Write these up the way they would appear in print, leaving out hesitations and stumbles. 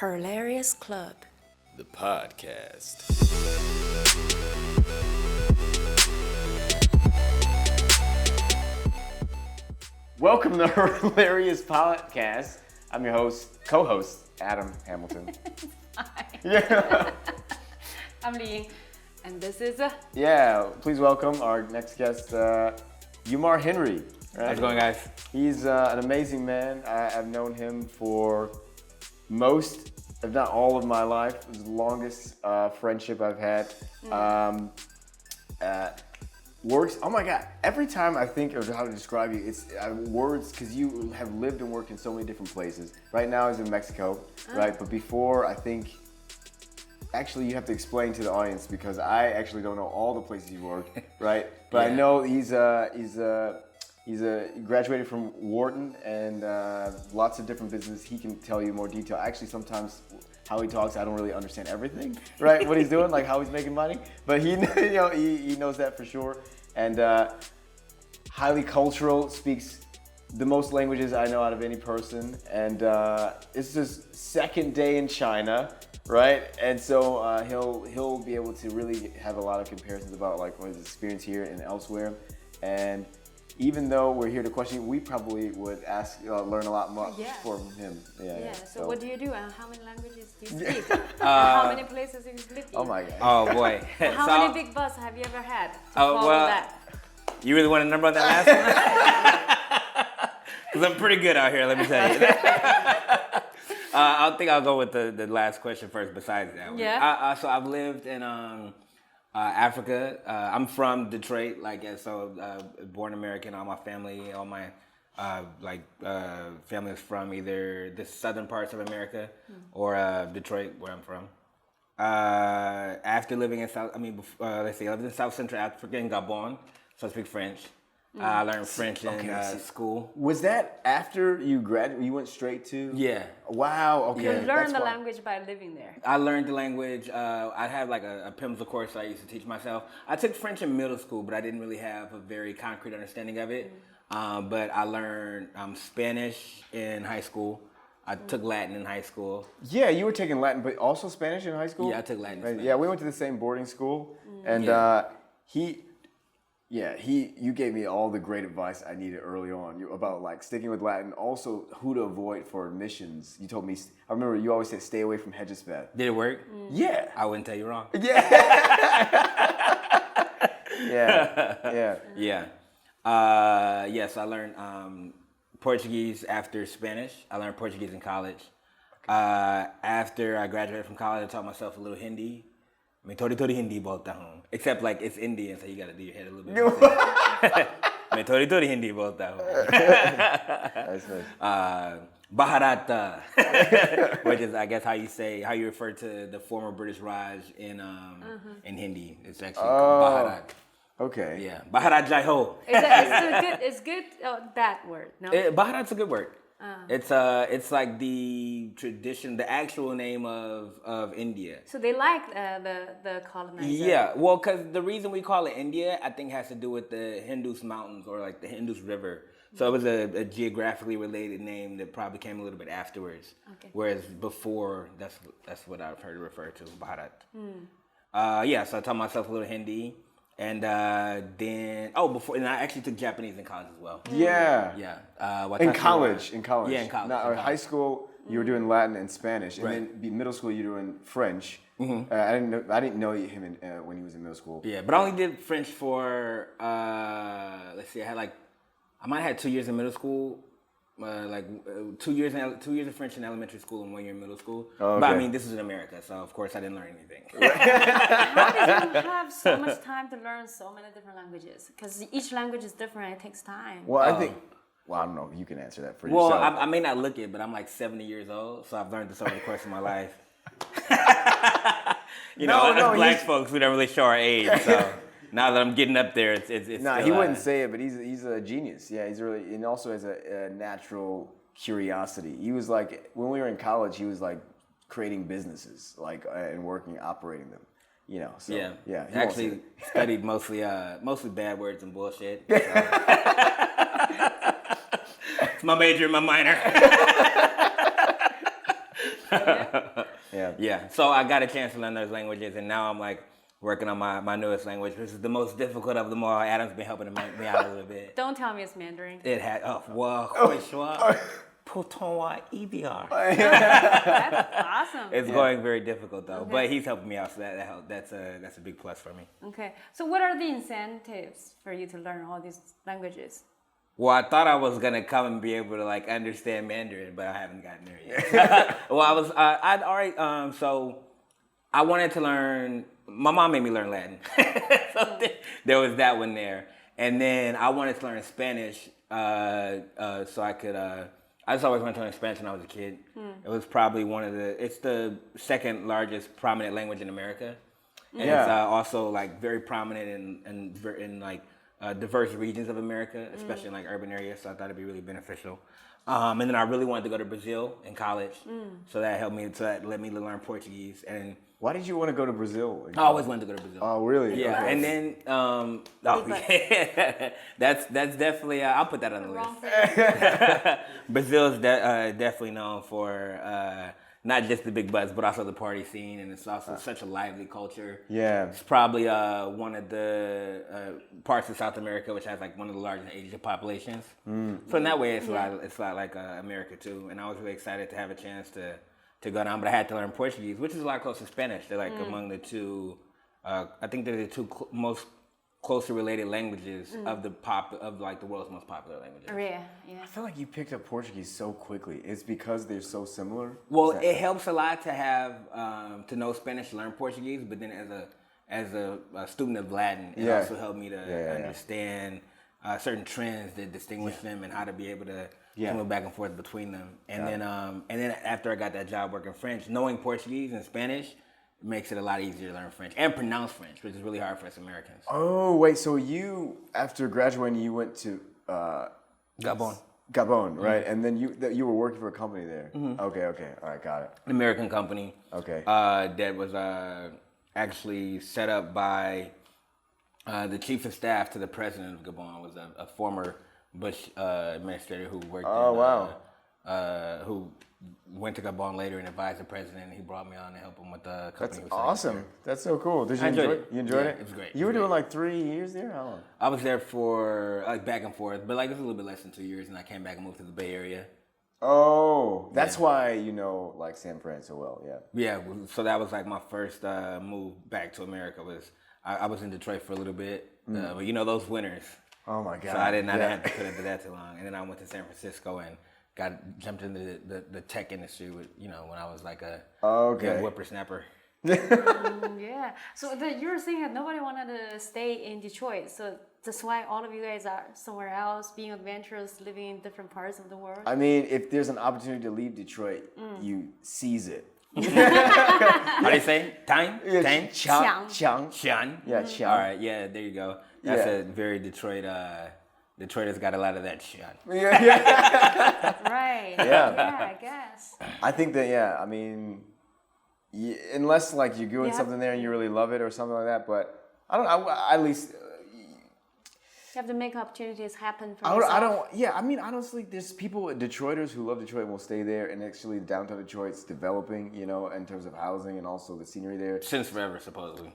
Hilarious Club. The podcast. Welcome to the Hilarious Podcast. I'm your co-host, Adam Hamilton. Hi. Yeah. I'm Lee, and this is Yeah, please welcome our next guest, Umar Henry. Right? How's it going, guys? He's an amazing man. I've known him for most, if not all of my life. It was the longest friendship I've had. Works, oh my God, every time I think of how to describe you, it's words, because you have lived and worked in so many different places. Right now he's in Mexico, right? But before, I think, actually you have to explain to the audience because I actually don't know all the places you worked, right? But Yeah. I know he's graduated from Wharton and lots of different businesses. He can tell you more detail. Actually, sometimes how he talks, I don't really understand everything, right? What he's doing, like how he's making money. But he knows that for sure. And highly cultural, speaks the most languages I know out of any person. And it's his second day in China, right? And so he'll be able to really have a lot of comparisons about like what his experience here and elsewhere. And even though we're here to question you, we probably would learn a lot more from him. Yeah. So what do you do, and how many languages do you speak? Uh, how many places have you lived in? Oh my God. Oh boy. How many big bus have you ever had to Oh, follow well, that? You really want a number on that last one? Because I'm pretty good out here, let me tell you. I think I'll go with the last question first. Besides that one. Yeah. So I've lived in Africa. I'm from Detroit, born American. All my family, family is from either the southern parts of America or Detroit, where I'm from. After living in I lived in South Central Africa in Gabon, so I speak French. I learned French in school. Was that after you graduated? You went straight to? Yeah. Wow. Okay. You That's learn the why. language by living there. I learned the language. I had like a PIMSL course I used to teach myself. I took French in middle school, but I didn't really have a very concrete understanding of it. But I learned Spanish in high school. I took Latin in high school. Yeah, you were taking Latin, but also Spanish in high school? Yeah, I took Latin and Right. Spanish. Yeah, we went to the same boarding school, and you gave me all the great advice I needed early on about like sticking with Latin, also who to avoid for admissions. You told me, I remember you always said stay away from Hedgesbeth. Did it work? Yeah. I wouldn't tell you wrong. Yeah. Yeah. Yes, I learned Portuguese after Spanish. I learned Portuguese in college. After I graduated from college, I taught myself a little Hindi. मैं थोड़ी हिंदी बोलता हूँ. Except like it's Indian, so you gotta do your head a little bit. मैं थोड़ी हिंदी बोलता हूँ. That's nice. Bharata, which is I guess how you refer to the former British Raj in Hindi. It's actually Bharat. Okay. Yeah, Bharat Jai Ho. It's good. That word. No. Bharat's a good word. It's like the tradition, the actual name of India. So they like the colonizer. Yeah, well, because the reason we call it India, I think, has to do with the Hindus mountains or like the Hindus river. So it was a geographically related name that probably came a little bit afterwards. Okay. Whereas before, that's what I've heard it referred to, Bharat. So I taught myself a little Hindi. And then I actually took Japanese in college as well. Yeah. Yeah. In college. Yeah, in college. Now, in high school, you were doing Latin and Spanish, and then middle school you were doing French. I didn't know him when he was in middle school. Yeah, but I only did French for I might have had 2 years in middle school. 2 years of French in elementary school and 1 year in middle school. Oh, okay. But I mean, this is in America, so of course I didn't learn anything. How did you have so much time to learn so many different languages? Because each language is different. It takes time. Well, I don't know. You can answer that for yourself. Well, I may not look it, but I'm like 70 years old, so I've learned this over the course of my life. As black folks, we don't really show our age, so now that I'm getting up there, it's he wouldn't say it, but he's a genius. Yeah, he's really, and also has a natural curiosity. He was like, when we were in college, he was like creating businesses, like and operating them. So yeah. He actually studied mostly bad words and bullshit. So. It's my major and my minor. Yeah. Yeah. So I got a chance to learn those languages, and now I'm like working on my newest language, which is the most difficult of them all. Adam's been helping me out a little bit. Don't tell me it's Mandarin. It had EBR. That's awesome. It's going very difficult though, but he's helping me out, so that help. That's a big plus for me. Okay. So what are the incentives for you to learn all these languages? Well, I thought I was gonna come and be able to like understand Mandarin, but I haven't gotten there yet. Well, I'd already. So I wanted to learn. My mom made me learn Latin, so there was that one there, and then I wanted to learn Spanish, so I could. I just always wanted to learn Spanish when I was a kid. It was probably it's the second largest prominent language in America. And it's also like very prominent in like diverse regions of America, especially in like urban areas. So I thought it'd be really beneficial. And then I really wanted to go to Brazil in college. So that helped me, so that led me to learn Portuguese. And Why did you want to go to Brazil? I always wanted to go to Brazil. Oh, really? Yeah, Okay. and then yeah, that's definitely I'll put that on the list. Brazil is definitely known for not just the big butts, but also the party scene, and it's also such a lively culture. Yeah. It's probably one of the parts of South America which has like one of the largest Asian populations. So in that way, it's a lot like America too. And I was really excited to have a chance to go down, but I had to learn Portuguese, which is a lot closer to Spanish. They're like among the two. I think they're the two most closely related languages of the world's most popular languages. I feel like you picked up Portuguese so quickly. It's because they're so similar? Well, it helps a lot to have to know Spanish to learn Portuguese, but then as a student of Latin, it also helped me to understand certain trends that distinguish them and how to be able to move back and forth between them. And then after I got that job working French, knowing Portuguese and Spanish makes it a lot easier to learn French and pronounce French, which is really hard for us Americans. Oh, wait. So you, after graduating, you went to Gabon, right? And then you were working for a company there. Okay. All right, got it. An American company. Okay. That was actually set up by the chief of staff to the president of Gabon, was a former Bush administrator who worked who went to Gabon later and advised the president, and he brought me on to help him with the company. That's awesome. That's so cool. Did you enjoy it? You enjoyed it? It was great. You were doing like 3 years there? How long? I was there for like back and forth, but like it was a little bit less than 2 years, and I came back and moved to the Bay Area. Oh, that's why you know like San Fran so well, Yeah, so that was like my first move back to America. I was in Detroit for a little bit, but you know those winters. Oh my God. So I didn't have to put into that too long, and then I went to San Francisco and jumped into the tech industry with when I was like a young whippersnapper. Yeah. So you were saying that nobody wanted to stay in Detroit, so that's why all of you guys are somewhere else, being adventurous, living in different parts of the world. I mean, if there's an opportunity to leave Detroit, you seize it. How do you say? Time? Time? Qiang. Yeah, qiang. All right, yeah, there you go. That's a very Detroit. Detroit has got a lot of that shit. Right. Yeah. I guess. I think that, I mean, unless like you're doing something there and you really love it or something like that, but I don't know, at least... You have to make opportunities happen for yourself. I mean, honestly, there's people, Detroiters who love Detroit and will stay there, and actually downtown Detroit's developing, in terms of housing and also the scenery there. Since forever, supposedly.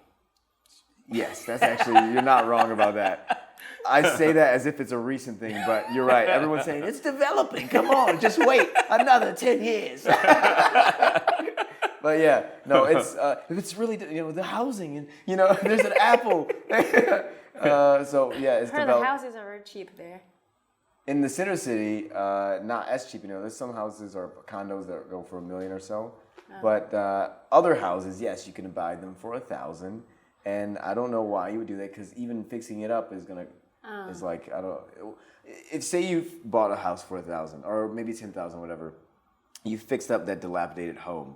Yes, that's actually, you're not wrong about that. I say that as if it's a recent thing, but you're right. Everyone's saying, it's developing, come on, just wait another 10 years. But yeah, no, it's really, the housing and, there's an Apple. So yeah, it's developed. The houses are very cheap there. In the center city, not as cheap. There's some houses or condos that go for $1 million or so, but other houses, yes, you can buy them for $1,000. And I don't know why you would do that, because even fixing it up is like, I don't. If say you bought a house for $1,000 or maybe $10,000, whatever, you fixed up that dilapidated home.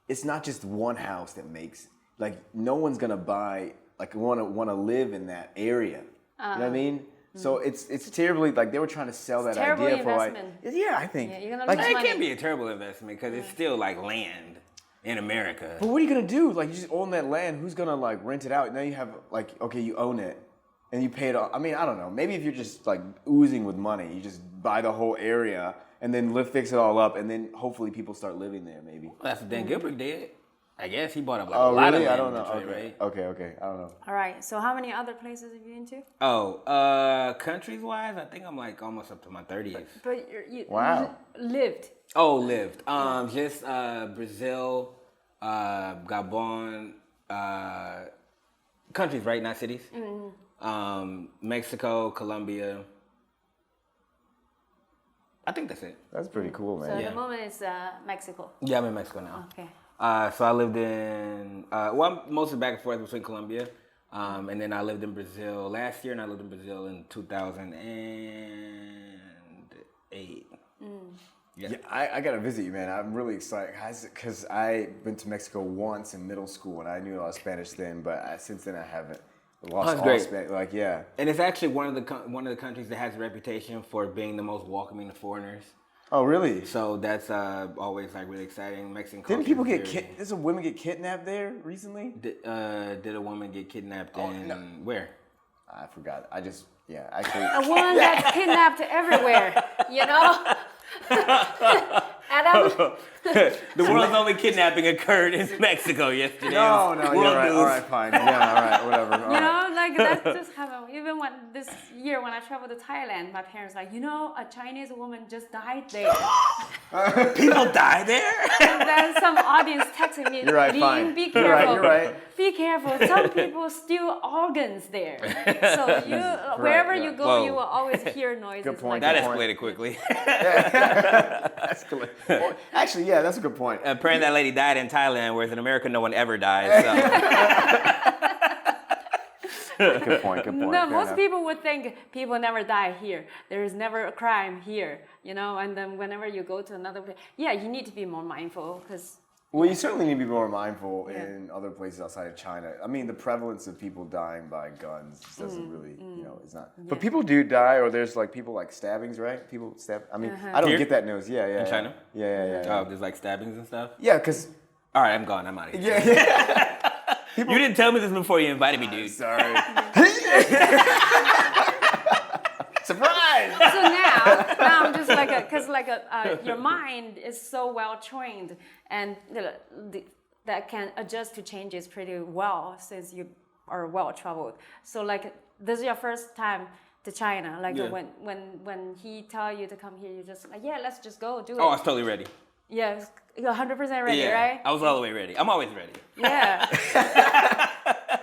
It's not just one house that makes, like, no one's gonna buy, like, want to live in that area. You know what I mean? So it's terribly, like, they were trying to sell that idea for like, I think. Yeah, you're gonna like, lose It money. can't be a terrible investment because it's still like land in America. But what are you gonna do? Like, you just own that land. Who's gonna like rent it out? Now you have like, okay, you own it. and you pay it off. I mean, I don't know. Maybe if you're just like oozing with money, you just buy the whole area and then fix it all up, and then hopefully people start living there. Maybe. Well, that's what Dan Gilbert did. I guess he bought up like Oh, a lot really? of I land don't in know. Detroit, Okay. right? Okay. I don't know. All right. So how many other places have you been to? Oh, countries wise, I think I'm like almost up to my 30th. But you Wow. lived. Oh, lived. Just Brazil, Gabon, countries, right? Not cities. Mexico, Colombia. I think that's it. That's pretty cool, So man. at the moment it's Mexico. Yeah, I'm in Mexico now. Okay. So I lived in, I'm mostly back and forth between Colombia. And then I lived in Brazil last year, and I lived in Brazil in 2008. Yeah, I gotta visit you, man. I'm really excited because I've been to Mexico once in middle school, and I knew a lot of Spanish then, but since then I haven't lost that's all great. Spanish. Like, yeah. And it's actually one of the countries that has a reputation for being the most welcoming to foreigners. Oh, really? So that's always like really exciting. Mexican culture. Didn't people is get very- did some women get kidnapped there recently? Did a woman get kidnapped in no. where? I forgot. Actually. A woman gets kidnapped everywhere, you know? Adam, The world's only kidnapping occurred in Mexico yesterday. No, World you're right. news. All right, fine. Yeah, all right, whatever. All you right. know, like that just happened. Even this year when I traveled to Thailand, my parents like, you know, a Chinese woman just died there. People die there? And then some audience texting me, You're right, Lin, fine. be You're right, careful. you're right. Be careful. Some people steal organs there. So wherever you go, Whoa. you will always hear noises. Good point. Like That that. escalated quickly. Escalate. Actually, yeah, that's a good point. Apparently that lady died in Thailand, whereas in America no one ever dies. So. Good point. Good point. No, Fair most enough. people would think people never die here. There is never a crime here, you know. And then whenever you go to another place, yeah, you need to be more mindful because. Well, you certainly need to be more mindful Yeah. in other places outside of China. I mean, the prevalence of people dying by guns just doesn't really, it's not. But people do die, or there's like people like stabbings, right? People stab. I mean, I don't Here? get that news. Yeah. In China? Yeah. Oh, there's like stabbings and stuff? Yeah, because. All right, I'm gone. I'm out of here. Yeah. You didn't tell me this before you invited me, dude. Sorry. Surprise! So now I'm just because your mind is so well trained and that can adjust to changes pretty well since you are well traveled. So like this is your first time to China. Like Yeah. when he tell you to come here, you just like let's just go do it. Oh, I was totally ready. Yeah, you're 100% ready, right? I was all the way ready. I'm always ready. Yeah.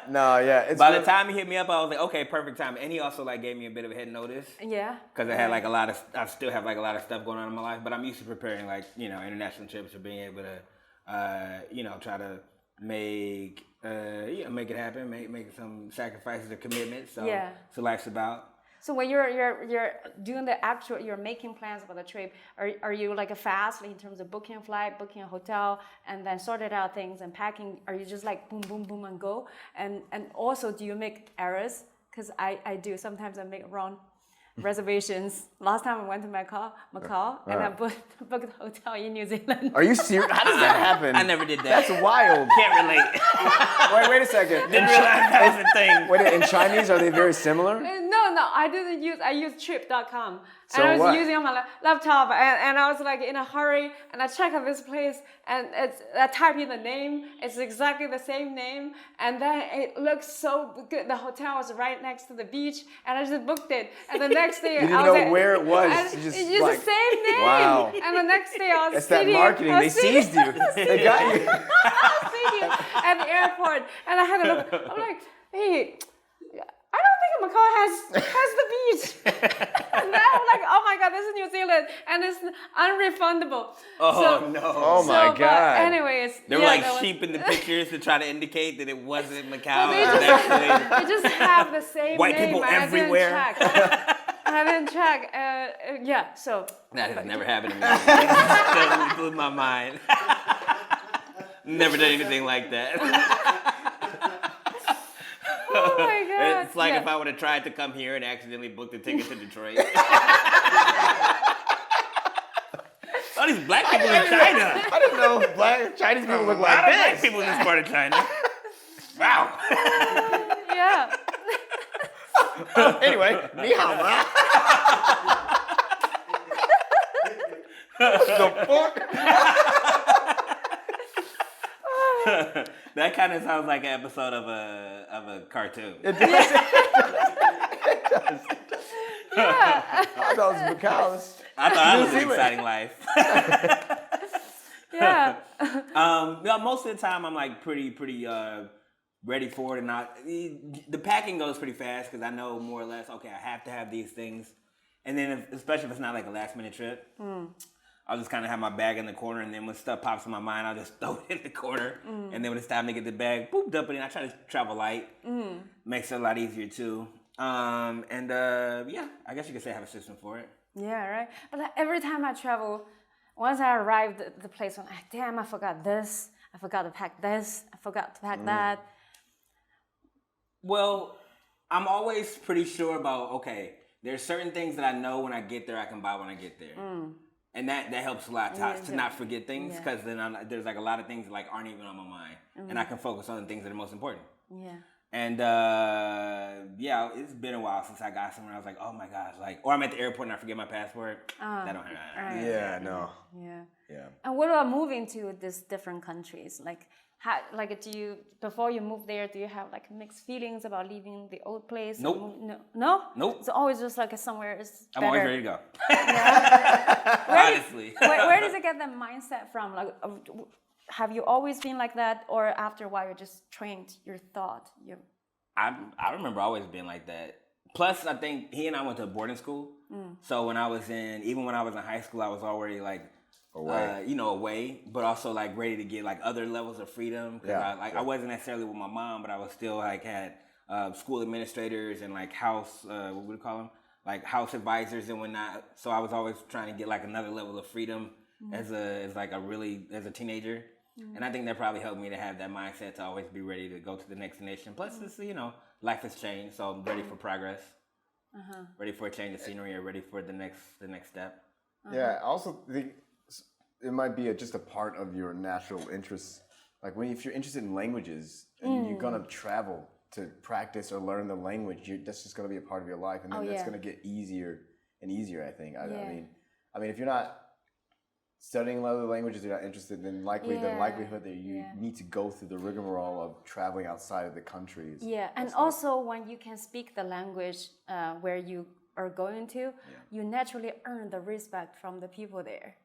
No, yeah. It's By the time he hit me up, I was like, okay, perfect time. And he also like gave me a bit of a head notice. Yeah. Because I had like I still have like a lot of stuff going on in my life, but I'm used to preparing like, international trips or being able to, try to make it happen, make some sacrifices or commitments. So, Yeah. so life's about. So when you're doing you're making plans for the trip, are you like a fast in terms of booking a flight, booking a hotel, and then sorted out things and packing? Are you just like boom, boom, boom and go? And also, do you make errors? Because I do. Sometimes I make wrong reservations. Last time I went to Macau, and I booked a hotel in New Zealand. Are you serious? How does that happen? I never did that. That's wild. Can't relate. Wait a second. Didn't realize that was a thing. Wait, in Chinese, are they very similar? No, I didn't use. I used trip.com. So and I was what? using on my laptop, and I was like in a hurry, and I check out this place, and I type in the name. It's exactly the same name, and then it looks so good. The hotel was right next to the beach, and I just booked it. And the next day, You didn't I was know like, where it was. and You just, it's just like, the same name. wow. And the next day, I was That's that sitting. marketing. I They was sitting- seized you. They got you. I was sitting at the airport, and I had a look. I'm like, hey, I don't think Macau has the beach. And then I'm like, oh my God, this is New Zealand, and it's unrefundable. Oh, no. Oh my but God. anyways, There were yeah, like that was- sheep in the pictures to try to indicate that it wasn't Macau. Well, It was actually they just have the same White name. people and everywhere. I didn't check. Yeah, so. that has never happened to me. It totally blew my mind. Never done anything like that. Oh my God. It's like yeah. if I would have tried to come here and accidentally booked a ticket to Detroit. All these black people in China. I didn't know Chinese people look A lot like of black this. people in this part of China. Wow. Yeah. Anyway, ni hao ma. The fuck? That kind of sounds like an episode of a cartoon. It does. Yeah. I thought it was Macal's. I thought that was an see what- exciting life. Yeah. No, most of the time I'm like pretty ready for it, and the packing goes pretty fast because I know more or less. Okay, I have to have these things, and then especially if it's not like a last minute trip, I'll just kind of have my bag in the corner, and then when stuff pops in my mind, I'll just throw it in the corner, and then when it's time to get the bag, boop, dump it in. I try to travel light, makes it a lot easier too. Yeah, I guess you could say I have a system for it. Yeah, right. But like, every time I travel, once I arrived at the place, I'm like, damn, I forgot this. I forgot to pack this. I forgot to pack that. Well, I'm always pretty sure about, okay, there's certain things that I know when I get there I can buy when I get there. And that helps a lot to not forget things, because then there's like a lot of things that like aren't even on my mind. And I can focus on the things that are most important. Yeah. And yeah, it's been a while since I got somewhere I was like, oh my gosh, like, or I'm at the airport and I forget my passport. That don't happen. Right. Yeah, no. Yeah. Yeah. And what about moving to these different countries? Like, how, like, do you, before you move there, do you have like mixed feelings about leaving the old place? Nope. No? Nope. It's always just like somewhere is I'm better. always ready to go. Honestly. Where does it get that mindset from? Like, have you always been like that, or after a while you just trained your thought? I remember always being like that. Plus, I think he and I went to a boarding school. So even when I was in high school, I was already like, away, but also like ready to get like other levels of freedom. Cause I wasn't necessarily with my mom, but I was still like had school administrators and like house, what would you call them? Like house advisors and whatnot. So I was always trying to get like another level of freedom as a teenager. And I think that probably helped me to have that mindset to always be ready to go to the next nation. Plus, it's, life has changed, so I'm ready for progress, ready for a change of scenery, or ready for the next step. Yeah, I also think it might be just a part of your natural interests. Like if you're interested in languages and you're gonna travel to practice or learn the language, that's just gonna be a part of your life, and then that's gonna get easier and easier. I think. I mean, if you're not studying other languages, you're not interested, then the likelihood that you need to go through the rigmarole of traveling outside of the countries. Yeah, and also when you can speak the language where you are going to, you naturally earn the respect from the people there.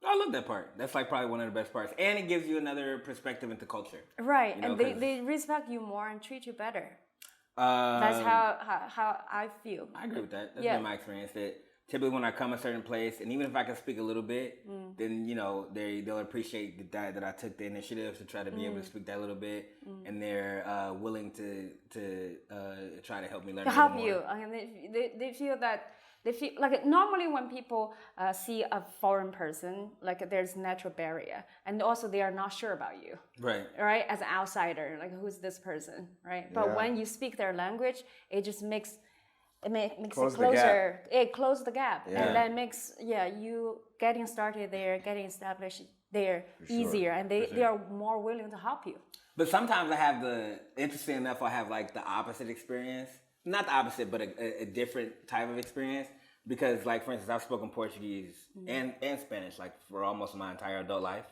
I love that part. That's like probably one of the best parts, and it gives you another perspective into culture. Right, and they respect you more and treat you better. That's how I feel. I agree with that. That's been my experience. That typically when I come a certain place, and even if I can speak a little bit, then they'll appreciate that I took the initiative to try to be able to speak that little bit, and they're willing to try to help me learn. To help more. You. I mean, they feel that. They feel like normally when people see a foreign person, like there's a natural barrier, and also they are not sure about you, right? As an outsider, like who's this person, right? But when you speak their language, it just makes it closer. It closes the gap, and that makes you getting started there, getting established there easier, and they are more willing to help you. But sometimes I have interesting enough, I have like the opposite experience. Not the opposite, but a different type of experience. Because, like, for instance, I've spoken Portuguese and Spanish, like, for almost my entire adult life.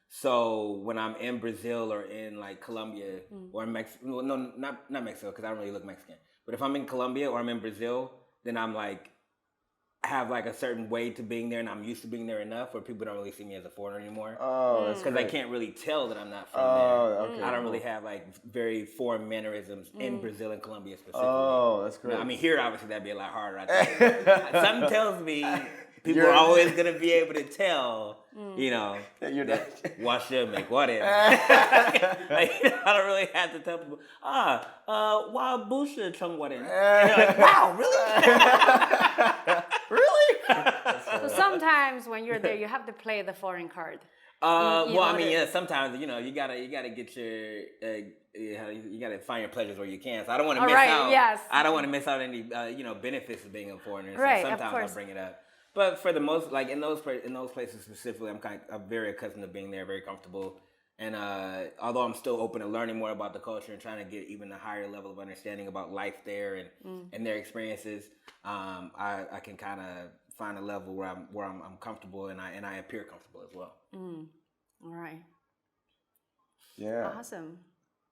So when I'm in Brazil or in, like, Colombia or in Mexico, no, not Mexico, because I don't really look Mexican. But if I'm in Colombia or I'm in Brazil, then I'm, like, have, like, a certain way to being there, and I'm used to being there enough where people don't really see me as a foreigner anymore. Oh, that's because I can't really tell that I'm not from there. Okay, I don't really have, like, very foreign mannerisms in Brazil and Colombia specifically. Oh, that's great. I mean, here, obviously, that'd be a lot harder, I think. Something tells me people are always going to be able to tell, that wash your make whatever. Like, I don't really have to tell people, wow, bullshit, chung what in. And you're like, wow, really? Really? So sometimes when you're there, you have to play the foreign card. Sometimes you gotta get your you gotta find your pleasures where you can. So I don't want to miss out. Yes. I don't want to miss out any benefits of being a foreigner. So sometimes I'll bring it up. But for the most, like in those places specifically, I'm very accustomed to being there, very comfortable, And although I'm still open to learning more about the culture and trying to get even a higher level of understanding about life there and their experiences, I can kind of find a level where I'm comfortable and I appear comfortable as well. All right. Yeah. Awesome.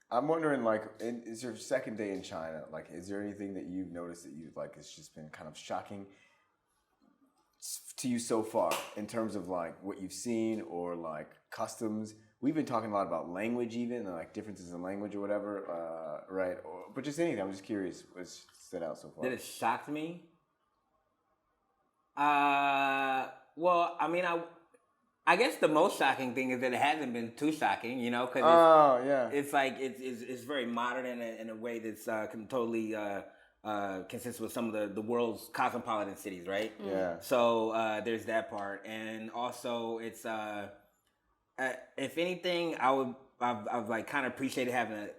I'm wondering, like, is your second day in China, like, is there anything that you've noticed that you've, like, it's just been kind of shocking to you so far in terms of, like, what you've seen or, like, customs? We've been talking a lot about language even, and, like, differences in language or whatever, right? But just anything, I'm just curious what's stood out so far. Did it shock me? Well, I mean, I guess the most shocking thing is that it hasn't been too shocking, you know, because it's like it's very modern in a way that's totally consistent with some of the world's cosmopolitan cities, right? Yeah. So there's that part, and also it's if anything, I've like kind of appreciated having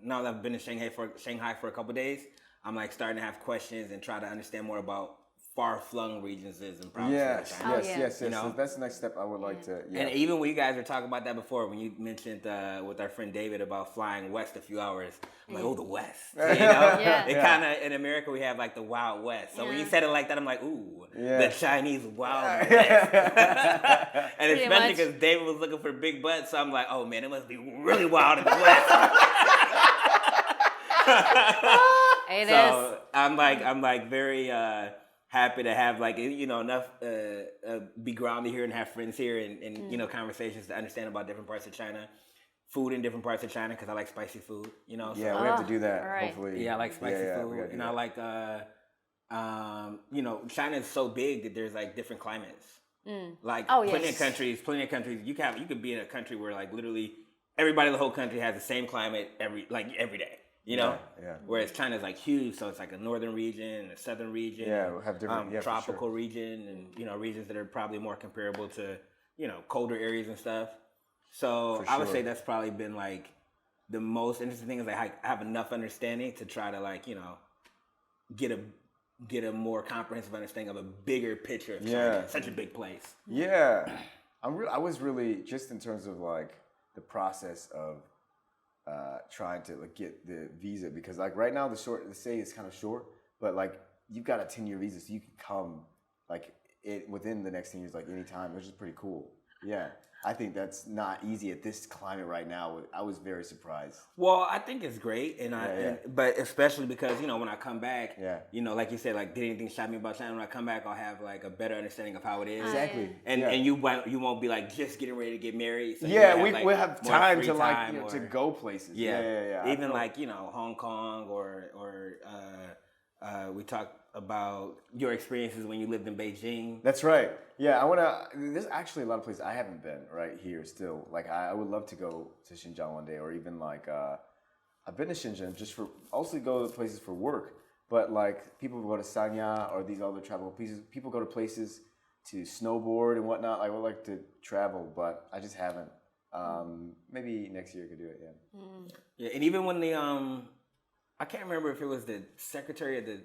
now that I've been in Shanghai for a couple of days, I'm like starting to have questions and try to understand more about far-flung regions and provinces. Yes. You know? So that's the next step I would like to. Yeah. And even when you guys were talking about that before, when you mentioned with our friend David about flying west a few hours, I'm like, oh, the West. You know? It kind of, in America, we have like the Wild West. So when you said it like that, I'm like, ooh, the Chinese Wild West. And especially because David was looking for big butts, so I'm like, oh man, it must be really wild in the West. It so is. I'm like very happy to have like enough be grounded here and have friends here and conversations to understand about different parts of China, food in different parts of China because I like spicy food. You know. So, we have to do that. Right. Hopefully. Yeah, I like spicy food, and I like China is so big that there's like different climates. Like plenty of countries. You could be in a country where like literally everybody in the whole country has the same climate every day. You know, whereas China's like huge, so it's like a northern region, a southern region, we'll have different tropical region, and regions that are probably more comparable to colder areas and stuff. So I would say that's probably been like the most interesting thing is like I have enough understanding to try to like get a more comprehensive understanding of a bigger picture of China. Such a big place. Yeah, I was really just in terms of like the process of. Trying to like get the visa because like right now the stay is kind of short, but like you've got a 10-year visa, so you can come like within the next 10 years, like anytime, which is pretty cool. Yeah, I think that's not easy at this climate right now. I was very surprised. Well, I think it's great, but especially because when I come back, like you said, like did anything shock me about China? When I come back, I'll have like a better understanding of how it is. Exactly, and you won't be like just getting ready to get married. So we'll have time to like to go places. Even like Hong Kong or we talked about your experiences when you lived in Beijing. That's right. Yeah, there's actually a lot of places I haven't been right here still. Like I would love to go to Xinjiang one day, or even like I've been to Shenzhen just for also go to places for work. But like people go to Sanya or these other travel places. People go to places to snowboard and whatnot. I would like to travel, but I just haven't. Maybe next year I could do it. Yeah, and even when the I can't remember if it was the Secretary of the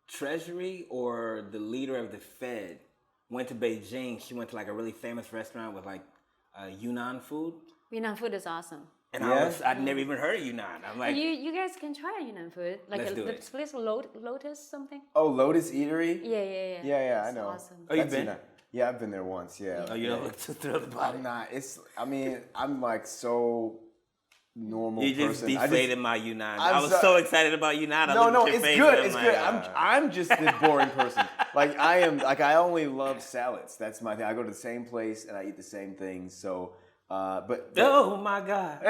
Treasury or the leader of the Fed went to Beijing. She went to like a really famous restaurant with like Yunnan food. Yunnan food is awesome. And I'd never even heard of Yunnan. I'm like, you guys can try Yunnan food. Like this place Lotus something. Oh, Lotus Eatery. Yeah. I know. Awesome. Oh, you've been? Yunnan. Yeah, I've been there once. Yeah. Oh, you don't look too thrilled about it. I'm not. I'm like so. Normal you just person. deflated my Yunnan. I was so excited about Yunnan. No, it's good. It's good. I'm just the boring person. Like I am. Like I only love salads. That's my thing. I go to the same place and I eat the same things. So, but oh my god.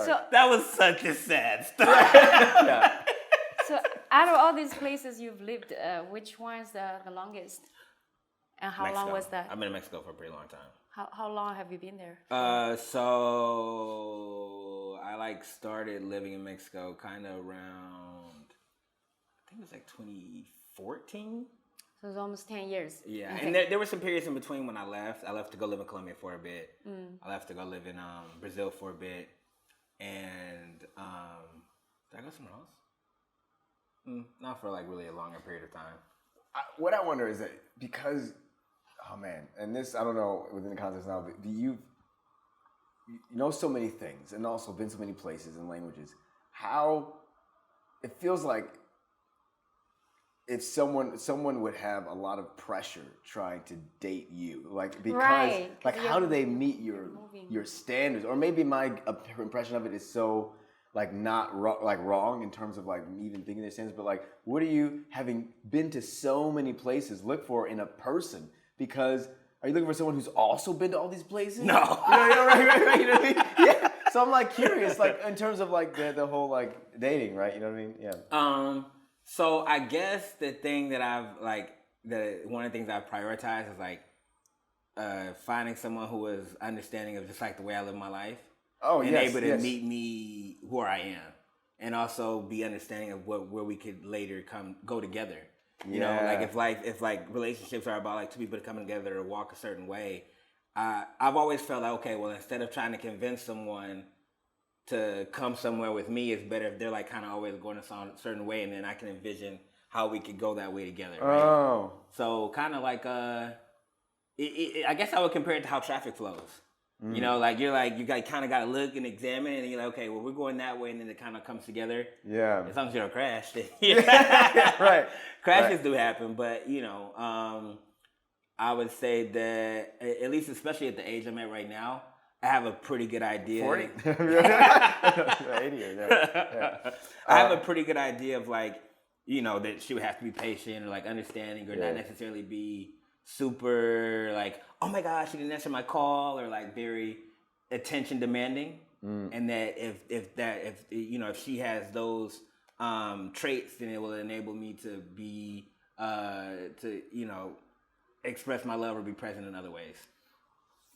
so that was such a sad story. So out of all these places you've lived, which one's the longest? And how Mexico. long was that? I've been in Mexico for a pretty long time. How long have you been there? So I like started living in Mexico kind of around, I think it was like 2014. So it's almost 10 years. Yeah, Okay. and there were some periods in between when I left. I left to go live in Colombia for a bit. I left to go live in Brazil for a bit. And did I go somewhere else? Not for like really a longer period of time. What I wonder is that because, man, and this, I don't know within the context now, but you know so many things and also been so many places and languages. How it feels like if someone would have a lot of pressure trying to date you, like because like how do they meet your standards? Or maybe my impression of it is so like not wrong in terms of like even thinking their standards, but like what are you, having been to so many places, look for in a person? Because are you looking for someone who's also been to all these places? No. Right. You know what I mean? Yeah. So I'm like curious, like in terms of like the whole like dating, right? You know what I mean? Yeah. So I guess the thing that one of the things I've prioritized is like finding someone who is understanding of just like the way I live my life. Oh, and yes, able to yes. meet me where I am, and also be understanding of where we could later go together. You know, like if relationships are about like two people coming together to walk a certain way, I've always felt like, okay, well, instead of trying to convince someone to come somewhere with me, it's better if they're like kind of always going a certain way, and then I can envision how we could go that way together. Right? Oh. So kind of like I guess I would compare it to how traffic flows. You know, like you kind of got to look and examine, and you're like, okay, well, we're going that way, and then it kind of comes together. Yeah. As long as you don't crash. Right. Crashes do happen, but you know, I would say that at least, especially at the age I'm at right now, I have a pretty good idea. 40? 80, yeah. I have a pretty good idea of like, you know, that she would have to be patient or like understanding or not necessarily be super like, oh my gosh, she didn't answer my call, or like very attention demanding. And that if you know, if she has those traits, then it will enable me to be to, you know, express my love or be present in other ways.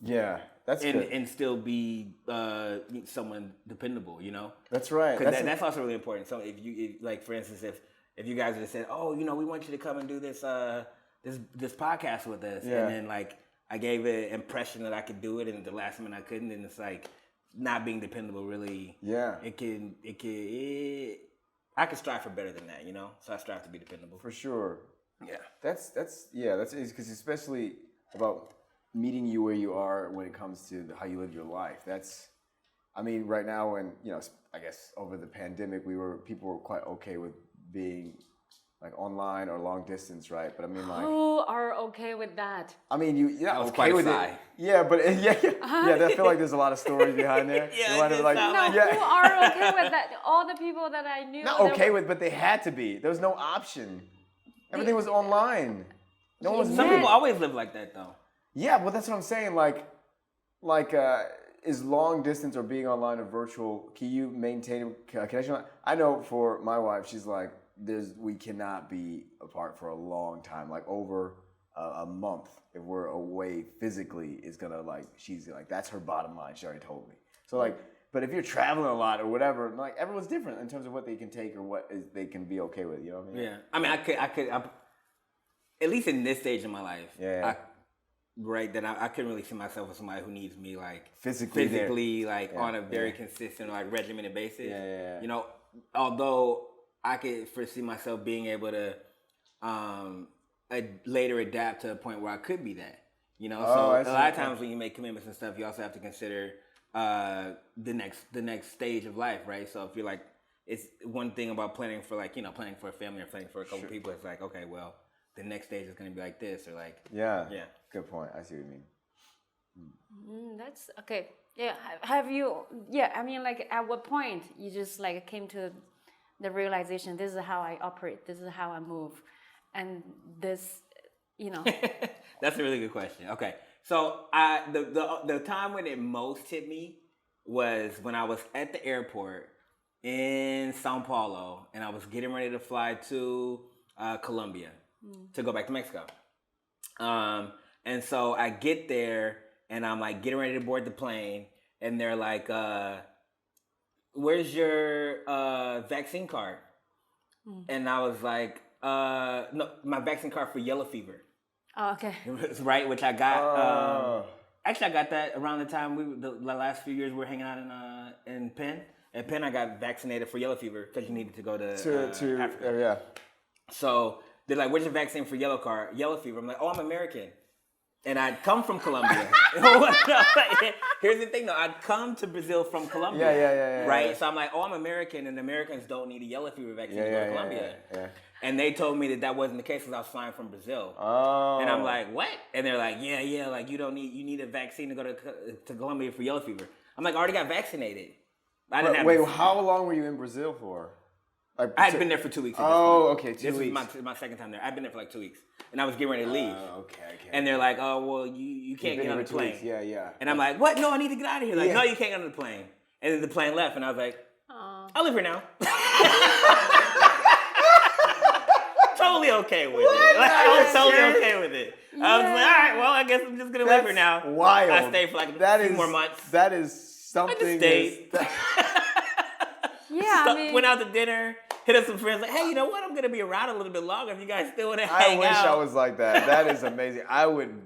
Yeah, that's good. And still be someone dependable, you know. That's right. Because that's also really important. So if like for instance, if you guys would have said, oh, you know, we want you to come and do this this podcast with us, and then like I gave an impression that I could do it, and the last minute I couldn't, and it's like not being dependable really. Yeah. I could strive for better than that, you know. So I strive to be dependable. For sure. Yeah. That's easy, because especially about meeting you where you are when it comes to how you live your life. I mean, right now, when, you know, I guess over the pandemic, people were quite okay with being like online or long distance, right? But I mean, like, who are okay with that? I mean, I was okay with shy. it. Yeah, but I feel like there's a lot of stories behind there. Who are okay with that? All the people that I knew. Not okay with, but they had to be. There was no option. Everything was online. No one was. Some people always live like that, though. Yeah, well, that's what I'm saying. Like, is long distance or being online or virtual, can you maintain a connection? I know for my wife, she's like, we cannot be apart for a long time, like over a month. If we're away physically, is gonna she's like, that's her bottom line. She already told me. So like, but if you're traveling a lot or whatever, like everyone's different in terms of what they can take or what they can be okay with. You know what I mean? Yeah. I mean, I could, at least in this stage of my life, that I couldn't really see myself as somebody who needs me like physically like on a very consistent like regimented basis. Yeah. You know, although I could foresee myself being able to later adapt to a point where I could be that. You know, so a lot of times when you make commitments and stuff, you also have to consider the next stage of life, right? So if you're like, it's one thing about planning for like, you know, planning for a family or planning for a couple people. It's like, okay, well, the next stage is going to be like this, or like Good point. I see what you mean. That's okay. Yeah. Have you? Yeah. I mean, like, at what point you just like came to the realization, this is how I operate, this is how I move, and this, you know. That's a really good question. Okay, so the time when it most hit me was when I was at the airport in Sao Paulo, and I was getting ready to fly to Colombia to go back to Mexico. And so I get there, and I'm like getting ready to board the plane, and they're like, where's your vaccine card? And I was like, no, my vaccine card for yellow fever. Oh, okay. Right, which I got. Actually, I got that around the time the last few years we were hanging out in Penn. At Penn, I got vaccinated for yellow fever because you needed to go to Africa. So they're like, where's your vaccine for yellow fever? I'm like, oh, I'm American. And I'd come from Colombia. Here's the thing, though. I'd come to Brazil from Colombia. Yeah. Right? So I'm like, oh, I'm American, and Americans don't need a yellow fever vaccine to go to Colombia. Yeah. And they told me that wasn't the case because I was flying from Brazil. Oh. And I'm like, what? And they're like, yeah, like you need a vaccine to go to Colombia for yellow fever. I'm like, I already got vaccinated. Wait, how long were you in Brazil for? I had been there for 2 weeks. Okay, 2 weeks. This is my second time there. I've been there for like 2 weeks. And I was getting ready to leave. Okay. And they're like, oh, well, you can't get on the plane. Yeah. And I'm like, what? No, I need to get out of here. Like, no, you can't get on the plane. And then the plane left, and I was like, I live here now. Totally okay with it. Like, I was totally okay with it. I was like, all right, well, I guess I'm just going to live here now. Wild. I stayed for like a few more months. That is something. I just stayed. Went out to dinner. Hit up some friends like, hey, you know what? I'm going to be around a little bit longer if you guys still want to hang out. I wish I was like that. That is amazing. I would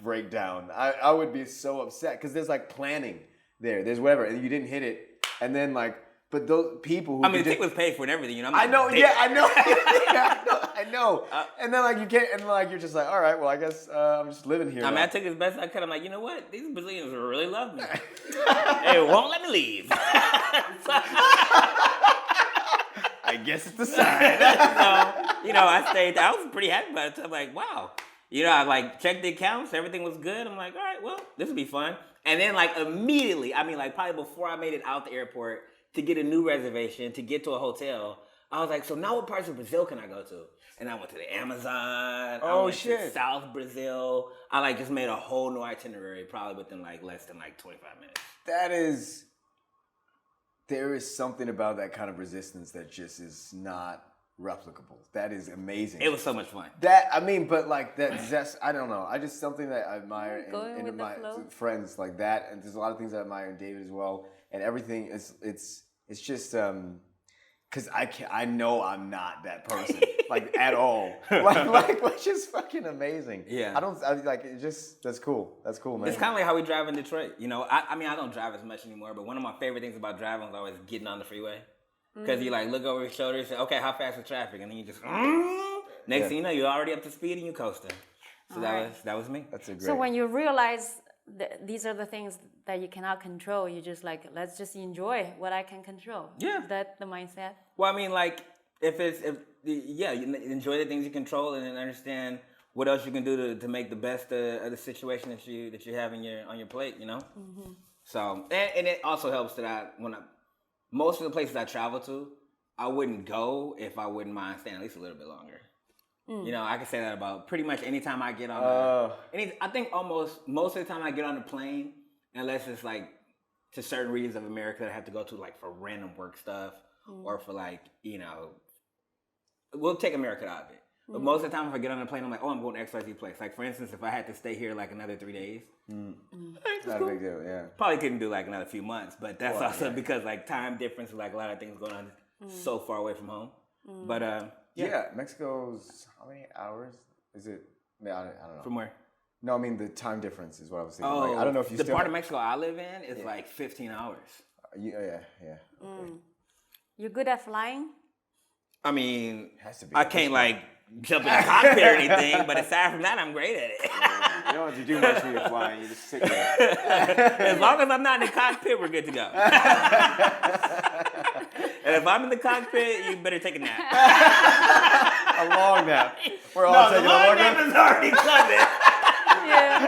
break down. I would be so upset because there's like planning there. There's whatever. And you didn't hit it. And then like, but those people who... I mean, the ticket was paid for and everything. You know, I know. I know. And then like you can't, and like you're just like, all right, well, I guess I'm just living here. I mean, I took as best I could. I'm like, you know what? These Brazilians really love me. They won't let me leave. I guess it's the sign. So, you know, I stayed. I was pretty happy about it. I'm like, wow. You know, I like checked the accounts. Everything was good. I'm like, all right, well, this will be fun. And then like immediately, I mean, like probably before I made it out the airport to get a new reservation, to get to a hotel, I was like, so now what parts of Brazil can I go to? And I went to the Amazon. I went to South Brazil. I like just made a whole new itinerary probably within like less than like 25 minutes. There is something about that kind of resistance that just is not replicable. That is amazing. It was so much fun. But like that zest, I don't know. I just something that I admire in my friends like that, and there's a lot of things I admire in David as well, and everything is it's just because I know I'm not that person like at all. like which is fucking amazing. Yeah. That's cool. That's cool, man. It's kind of like how we drive in Detroit. You know, I mean, I don't drive as much anymore, but one of my favorite things about driving is always getting on the freeway. Because you like look over your shoulder and say, okay, how fast is traffic? And then you just, next thing you know, you're already up to speed and you're coasting. So that was me. That's a great. So when you realize these are the things that you cannot control, you just like, let's just enjoy what I can control. Yeah. Is that the mindset? Well, I mean, like, you enjoy the things you control and then understand what else you can do to make the best of the situation that you have on your plate, you know? Mm-hmm. So, and it also helps that most of the places I travel to, I wouldn't go if I wouldn't mind staying at least a little bit longer. You know, I can say that about pretty much any time I get on I think almost most of the time I get on a plane, unless it's like to certain regions of America that I have to go to like for random work stuff or for like, you know, we'll take America out of it. But most of the time if I get on a plane, I'm like, oh, I'm going to XYZ place. Like for instance, if I had to stay here like another 3 days. Not a big deal, yeah. Probably couldn't do like another few months, but that's also because like time difference, like a lot of things going on so far away from home. But yeah, Mexico's how many hours is it? I don't know. From where? No, I mean the time difference is what I was thinking. Oh, like, I don't know if you the part of Mexico I live in is like 15 hours. Yeah. Okay. You're good at flying? I mean, has to be. I can't like jump in the cockpit or anything, but aside from that, I'm great at it. You don't have to do much when you're flying. You just sit there. As long as I'm not in the cockpit, we're good to go. And if I'm in the cockpit, you better take a nap. A long nap. We're all taking a long nap. The long nap is already coming. Yeah.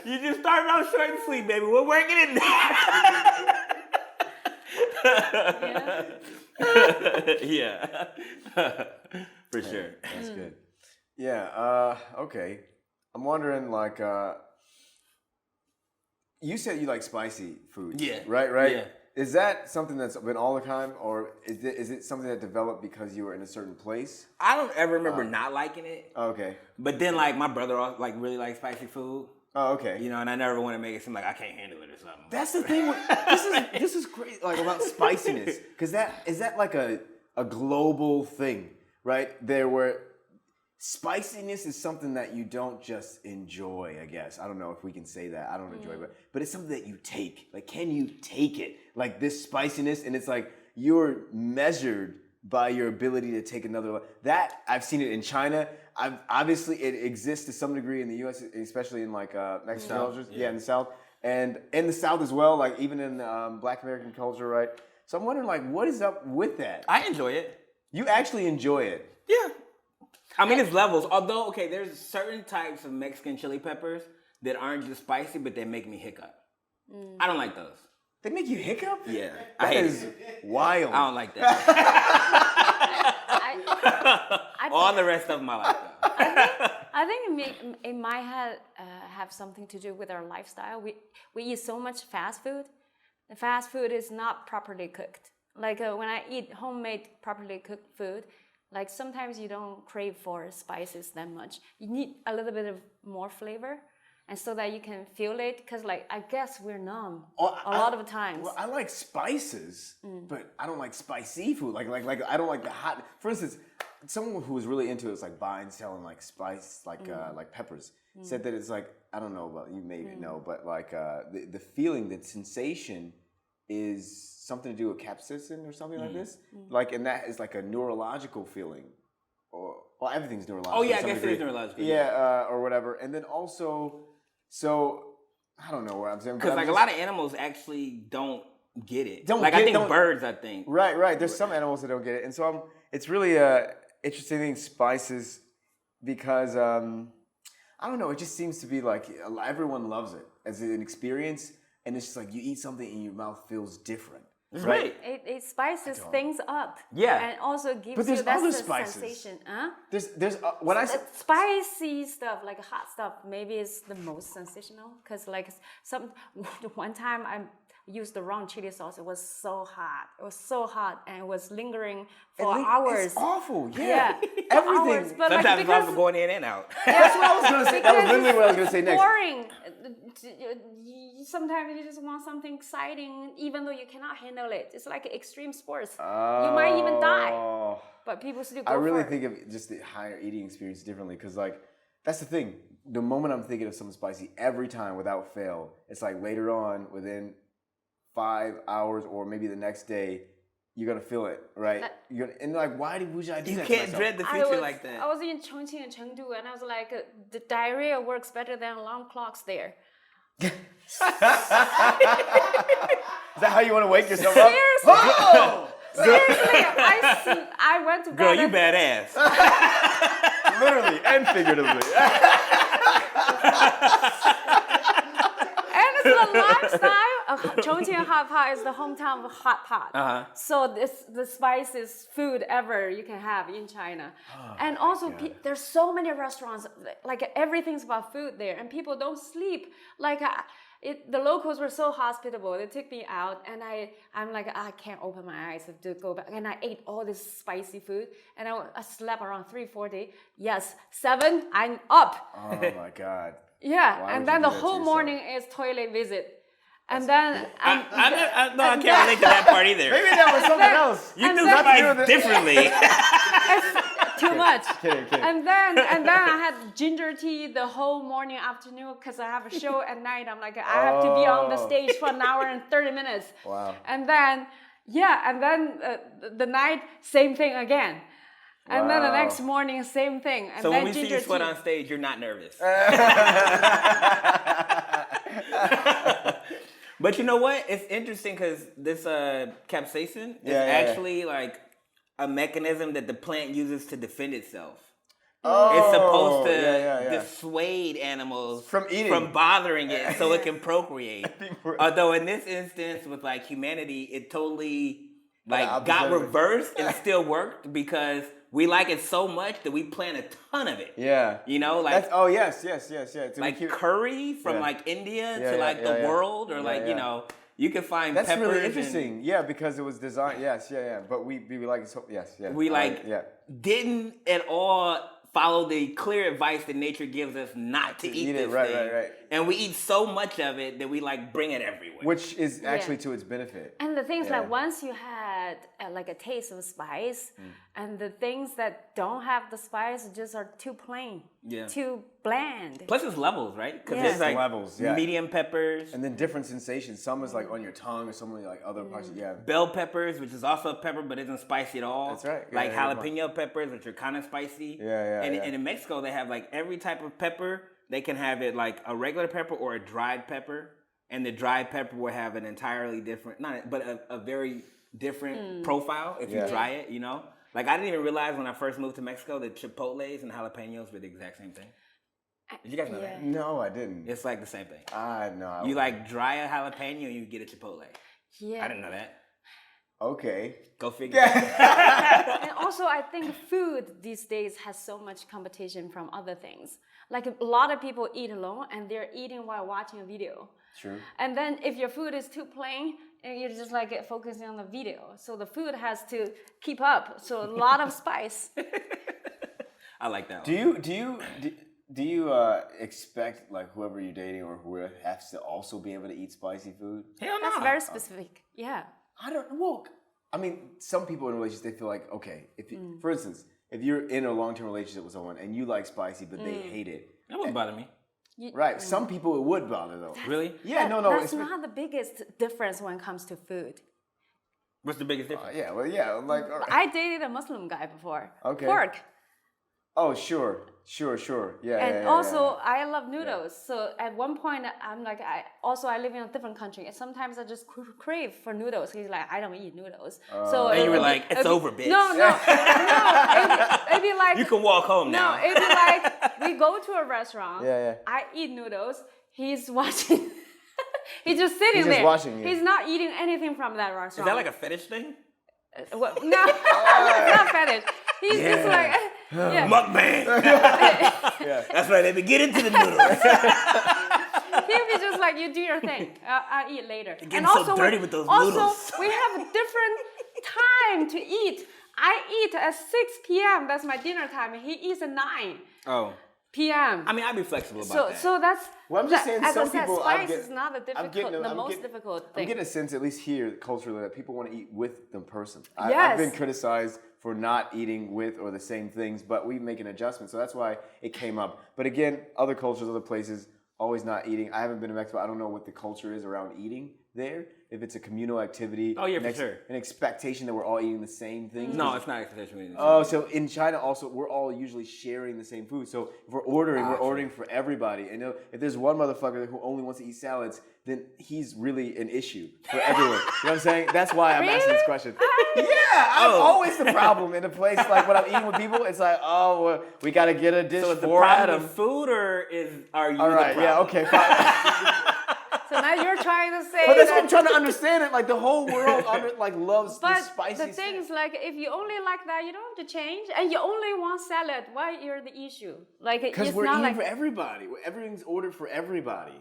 You just started off short and sweet, baby. We're working it now. Yeah. For sure. That's good. Yeah. Okay. I'm wondering, like, you said you like spicy food. Yeah. Right? Yeah. Is that something that's been all the time, or is it something that developed because you were in a certain place? I don't ever remember not liking it. Okay. But then, like, my brother like really likes spicy food. Oh, okay. You know, and I never want to make it seem like I can't handle it or something. That's the thing. This is great. Like about spiciness, because is that like a global thing, right? Spiciness is something that you don't just enjoy, I guess. I don't know if we can say that. I don't enjoy it, but it's something that you take. Like, can you take it? Like this spiciness, and it's like you're measured by your ability to take another. That I've seen it in China. Obviously it exists to some degree in the U.S., especially in like Mexican cultures. Yeah, in the South, and in the South as well. Like even in Black American culture, right? So I'm wondering, like, what is up with that? I enjoy it. You actually enjoy it? Yeah. I mean, it's levels. Although, okay, there's certain types of Mexican chili peppers that aren't just spicy, but they make me hiccup. I don't like those. They make you hiccup? Yeah. That I hate is it. wild. I don't like that. All the rest of them I like, though. I think it might have something to do with our lifestyle. We eat so much fast food. The fast food is not properly cooked. Like when I eat homemade, properly cooked food, like sometimes you don't crave for spices that much. You need a little bit of more flavor, and so that you can feel it. Because like I guess we're numb a lot of times. Well, I like spices, but I don't like spicy food. Like I don't like the hot. For instance, someone who was really into it, it's like buying, selling like spice, like peppers, said that it's like, I don't know about you, maybe know, but like the feeling, the sensation is something to do with capsaicin or something like this. Like, and that is like a neurological feeling, or well, everything's neurological. Oh yeah, I guess it is neurological. Yeah, or whatever. And then also, so I don't know what I'm saying. Because like a lot of animals actually don't get it. I think birds, I think. Right. There's some animals that don't get it, and so it's really interesting thing, spices, because I don't know. It just seems to be like everyone loves it as an experience, and it's just like you eat something and your mouth feels different. Right. It spices things up. Yeah. And also gives But there's you that other spices. sensation. Huh? There's when I Spicy stuff, like hot stuff, maybe is the most sensational. Because like one time I used the wrong chili sauce. It was so hot. And it was lingering for hours. It's awful. Yeah. Everything. Everything. But Sometimes like, it's also going in and out. That's what I was gonna say. That was literally what I was gonna say next. Boring. Sometimes you just want something exciting, even though you cannot handle it. It's like extreme sports. You might even die. But people still go I really for it. think of just the higher eating experience differently, because like that's the thing. The moment I'm thinking of something spicy, every time without fail, it's like later on, within 5 hours or maybe the next day, you're gonna feel it, right? And like, why would I do You that? can't dread the future like that. I was in Chongqing and Chengdu, and I was like, the diarrhea works better than alarm clocks there. Is that how you want to wake yourself up? Seriously, Oh! seriously, I went to bed. Girl, you badass. Literally and figuratively. And it's the lifestyle. Chongqing hot pot is the hometown of hot pot. So this the spiciest food ever you can have in China. And also there's so many restaurants, like everything's about food there, and people don't sleep. Like the locals were so hospitable. They took me out, and I'm like, I can't open my eyes to go back. And I ate all this spicy food, and I slept around 3-4 Yes, 7, I'm up. Oh my God. Yeah, Why and would then you the do that to whole yourself? morning is toilet visit. And then I can't relate to that part either. Maybe that was something else. You and do then- spice differently. too much. Kidding. And then I had ginger tea the whole morning, afternoon, because I have a show at night. I'm like, I have to be on the stage for an hour and 30 minutes. Wow. And then the night, same thing again. And then the Wow. next morning, same thing. And So then when we see ginger you sweat tea. on stage, you're not nervous. But you know what? It's interesting because this capsaicin is actually like a mechanism that the plant uses to defend itself. It's supposed to dissuade animals From eating. from bothering it so it can procreate. Although in this instance with like humanity, it totally like got reversed and still worked because we like it so much that we plant a ton of it. Yeah. You know, like yes. To like be cute. curry from like India to like the world, or like you know, you can find That's peppers. really interesting. Yeah, because it was designed. Yes, But we like it so. Yes. We didn't at all follow the clear advice that nature gives us not to eat this thing. Right. And we eat so much of it that we like bring it everywhere. Which is actually to its benefit. And the thing is, like, once you had get like a taste of spice, and the things that don't have the spice just are too plain, too bland. Plus, it's levels, right? Because Yeah. there's like Levels, yeah. medium peppers, And then different sensations. Some is like on your tongue, or some like other parts. Yeah. bell peppers, which is also a pepper but isn't spicy at all. That's right. Yeah, Like yeah, jalapeno peppers, which are kind of spicy. Yeah. And in Mexico, they have like every type of pepper. They can have it like a regular pepper or a dried pepper. And the dried pepper will have an entirely different, a very different profile if you dry it, you know? Like, I didn't even realize when I first moved to Mexico that chipotles and jalapenos were the exact same thing. Did you guys know that? No, I didn't. It's like the same thing. No. You like dry a jalapeno and you get a chipotle. Yeah. I didn't know that. Okay. Go figure. And also, I think food these days has so much competition from other things. Like a lot of people eat alone and they're eating while watching a video. True. And then if your food is too plain, and you're just like focusing on the video. So the food has to keep up. So a lot of spice. I like that Do you expect like whoever you're dating or whoever has to also be able to eat spicy food? Hell no. That's very specific. Yeah. I mean, some people in relationships, they feel like, okay, if you, for instance, if you're in a long-term relationship with someone and you like spicy, but they hate it. That wouldn't bother me. Right. Some people it would bother though. Really? Yeah, no. That's not the biggest difference when it comes to food. What's the biggest difference? Like. all right. I dated a Muslim guy before. Okay. Pork. Oh, sure. Yeah. And also, I love noodles. So at one point, I'm like, I live in a different country. And sometimes I just crave for noodles. He's like, I don't eat noodles. So And you were like, it's over, bitch. No. It'd be like, You can walk home now. no, it'd be like, we go to a restaurant. Yeah. I eat noodles. He's watching. He's just sitting He's just there. watching you. He's not eating anything from that restaurant. Is that like a fetish thing? No, it's not fetish. He's just like, yeah. Mukbang. That's right, baby. Get into the noodles. He'll be just like, you do your thing. I'll eat later. You're getting so dirty with those also, noodles. we have a different time to eat. I eat at 6 p.m. That's my dinner time. And he eats at 9 p.m. I mean, I'd be flexible about that. So that's. Well, I'm just saying as some I said, people. spice is not the most difficult thing. I'm getting a sense, at least here culturally, that people want to eat with the person. I've Yes. been criticized for not eating with or the same things, but we make an adjustment. So that's why it came up. But again, other cultures, other places, always not eating. I haven't been to Mexico. I don't know what the culture is around eating there. If it's a communal activity. Oh, yeah, for sure. An expectation that we're all eating the same things. No, it's not expectation. Oh, so in China also, we're all usually sharing the same food. So if we're ordering for everybody. And if there's one motherfucker who only wants to eat salads, then he's really an issue for everyone. You know what I'm saying? That's why I'm asking this question. I'm always the problem in a place like when I'm eating with people. It's like, well, we got to get a dish So is the for problem Adam. with food or are you All right, the problem? yeah, okay, fine. So now you're trying to say But that's that. what I'm trying to understand it. Like the whole world loves But the spicy the thing is, like, if you only like that, you don't have to change, and you only want salad. Why you're the issue? Like, because it's we're not eating like for everybody. Everything's ordered for everybody,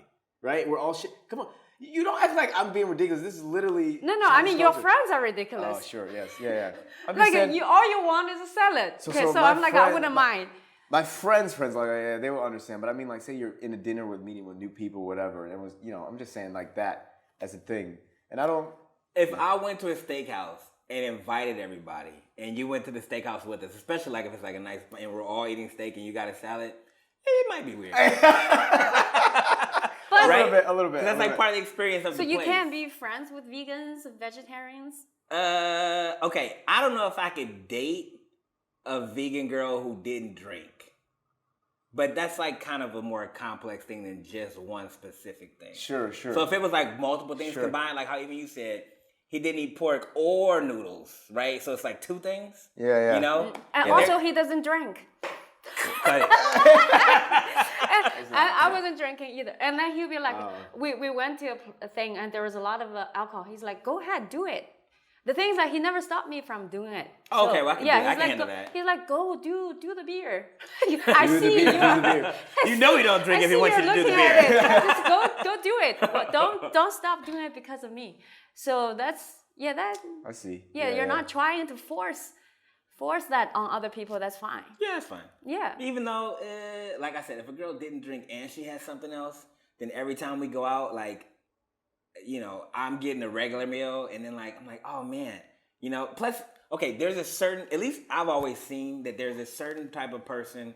right? We're all shit. Come on, you don't act like I'm being ridiculous. This is literally no. I mean, your culture. friends are ridiculous. Oh, sure, yes, yeah. I'm just Like, saying, all you want is a salad. So Okay, so my I'm like, I friend- wouldn't mind. my friends, like, yeah, they will understand. But I mean, like, say you're in a dinner meeting with new people, whatever, and it was, I'm just saying like that as a thing. And I don't. If I went to a steakhouse and invited everybody, and you went to the steakhouse with us, especially like if it's like a nice, and we're all eating steak and you got a salad, it might be weird. A little bit. That's like part of the experience of So the you place. can't be friends with vegans, vegetarians? Okay. I don't know if I could date a vegan girl who didn't drink. But that's like kind of a more complex thing than just one specific thing. Sure. So if it was like multiple things combined, like how even you said, he didn't eat pork or noodles, right? So it's like two things. Yeah. You know? And also, he doesn't drink. Cut it. And I wasn't drinking either. And then he'll be like, we went to a thing and there was a lot of alcohol. He's like, go ahead, do it. The thing is that he never stopped me from doing it. Oh, okay, well, I can do it. I he's can like, handle that. He's like, go do the beer. Do the beer. You know he don't drink if he wants you to do the beer. beer. Just go do it. But don't stop doing it because of me. So that's I see. Yeah, you're not trying to force that on other people. That's fine. Yeah, that's fine. Yeah. Even though, like I said, if a girl didn't drink and she has something else, then every time we go out, like, I'm getting a regular meal, and then like I'm like, oh man, You know, plus, okay, there's a certain, at least I've always seen that there's a certain type of person,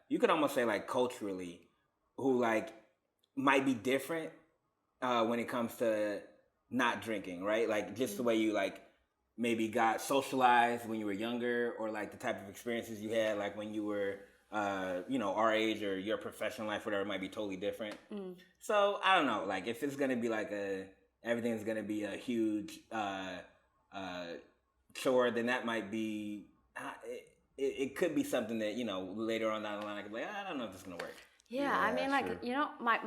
you could almost say like culturally, who like might be different when it comes to not drinking, right? Like just the way you like maybe got socialized when you were younger, or like the type of experiences you had like when you were, you know, our age, or your professional life, whatever, might be totally different. So I don't know, like if it's gonna be like everything's gonna be a huge chore, then that might be, it could be something that, you know, later on down the line I could be like, I don't know if this is gonna work. Yeah, I mean, like, you know, my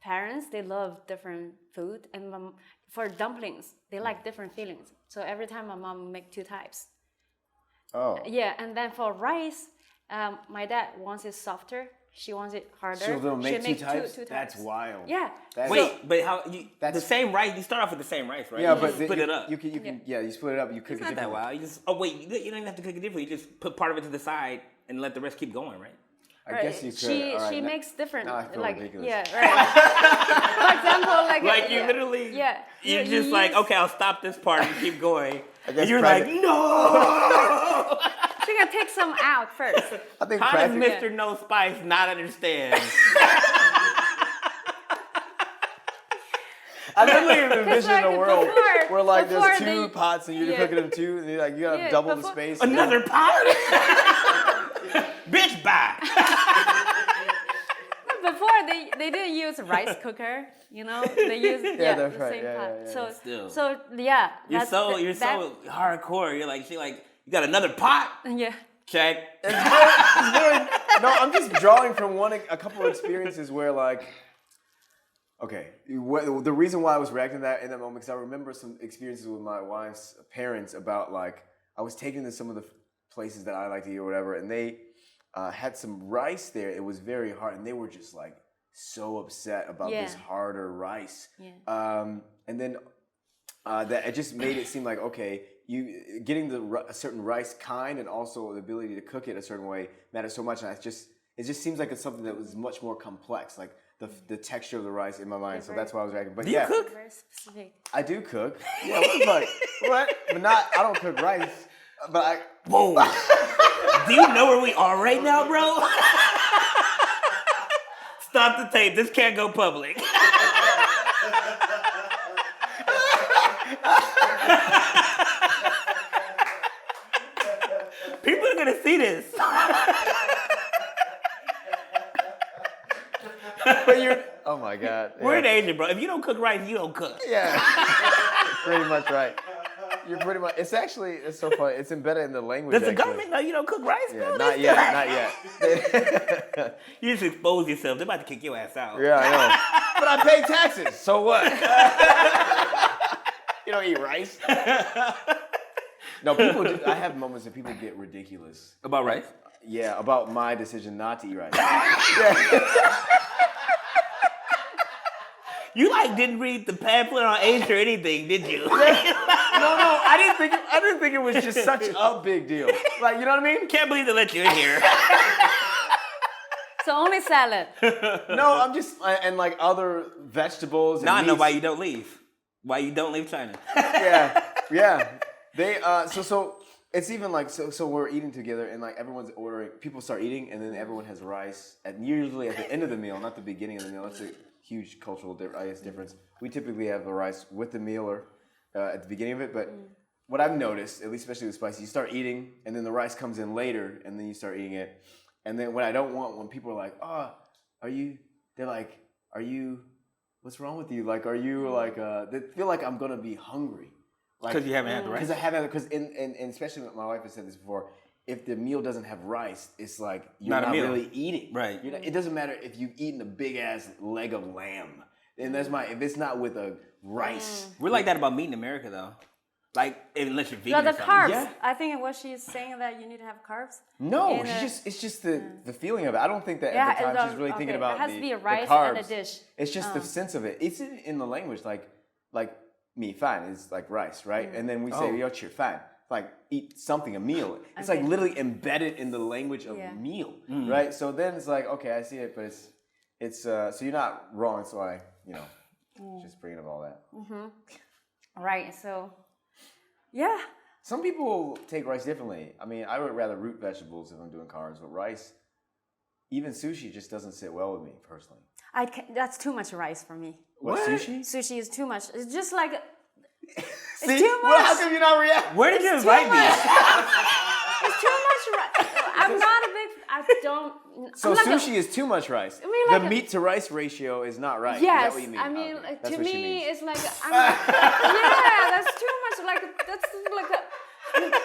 parents, they love different food, and for dumplings, they like different feelings. So every time my mom make 2 types. Oh. Yeah, and then for rice, my dad wants it softer. She wants it harder. So they'll make She'll two types? Two types. That's wild. Yeah. Wait, but how the same rice? You start off with the same rice, right? Yeah, you but just split it up. You can, you split it up. You cook It's it not that differently. wild. You just you don't even have to cook it differently. You just put part of it to the side and let the rest keep going, right? I guess you could. She makes different, now I feel like, ridiculous. yeah, right. For example, like You literally, yeah, you're just like, okay, I'll stop this part and keep going. guess And you're private- like, no. She's gonna take some out first. I think How does practically- Mr. No Spice not understand? I literally envision like, a world before- where like there's before 2 they- pots and you're yeah. cooking them 2, and you gotta Yeah, double the before- space. Another pot? Bitch, bye. Before they didn't use rice cooker, you know. They used Yeah, that's the right. same Yeah, pot. yeah, yeah. So Still. so yeah. You're that's so hardcore. You're like, you got another pot? yeah. Check. No, I'm just drawing from a couple of experiences where like, okay, the reason why I was reacting to that in that moment, because I remember some experiences with my wife's parents about like, I was taking them to some of the places that I like to eat or whatever, and they had some rice there. It was very hard, and they were just like so upset about this harder rice. Yeah. And then that it just made it seem like, okay, you getting a certain rice kind and also the ability to cook it a certain way matters so much, and it just seems like it's something that was much more complex, like the texture of the rice in my mind. So that's why I was reacting. But Do you cook? Very specific. I do cook. Yeah, what the fuck? What? But not. I don't cook rice. But I. Whoa. Do you know where we are right now, bro? Stop the tape. This can't go public. People are gonna see this. But you're. Oh my God. We're in Asia, bro. If you don't cook rice, you don't cook. Yeah. Pretty much right. You're pretty much. It's so funny. It's embedded in the language. Does the actually. government know you don't cook rice, Yeah, bro? not yet. Not yet. You just expose yourself. They're about to kick your ass out. Yeah, I know. But I pay taxes. So what? You don't eat rice. No, people do. I have moments that people get ridiculous. About rice? Yeah, about my decision not to eat rice. You like didn't read the pamphlet on age or anything, did you? No, I didn't think it was just such a big deal. Like, you know what I mean? Can't believe they let you in here. So only salad. No, I'm just and like other vegetables. And Now I know meats. why you don't leave. Why you don't leave China. Yeah. They so it's even like so we're eating together and like everyone's ordering. People start eating and then everyone has rice usually at the end of the meal, not the beginning of the meal. That's a huge cultural difference. We typically have the rice with the meal or at the beginning of it, but what I've noticed, at least especially with spicy, you start eating and then the rice comes in later and then you start eating it. And then what I don't want when people are like, "Oh, they're like, "Are you what's wrong with you? Like, are you like they feel like I'm going to be hungry." Like, Because you haven't had the rice? Because I haven't, because and especially my wife has said this before, if the meal doesn't have rice, it's like you're Not a not meal. really eating. Right. It doesn't matter if you've eaten a big ass leg of lamb. And if it's not with a rice. We're like that about meat in America, though. Like, unless you're vegan Yeah, the or something. carbs. Yeah. I think what she's saying that you need to have carbs. No, in a- it's just the feeling of it. I don't think that Yeah, at the time it's she's really thinking okay. about It has to be a the rice carbs. and a dish. It's just the sense of it. It's in the language, like mi fan is like rice, right? And then we say yo chir fan, like eat something, a meal. It's like Okay. literally embedded in the language of meal, right? So then it's like, okay, I see it, but it's so you're not wrong. So I, just bringing up all that. Right. So Yeah. Some people take rice differently. I mean, I would rather root vegetables if I'm doing carbs, but rice, even sushi, just doesn't sit well with me personally. That's too much rice for me. What? Sushi? Sushi is too much. It's just like See? too much. Well, how come you not react? Where did you invite me? It's too much rice. I'm not a big. I don't. So I'm like sushi is too much rice. I mean, like the meat to rice ratio is not right. Yes, Is that what you mean? I mean, Okay. like, That's to what she me, means. it's like yeah, that's too much. Like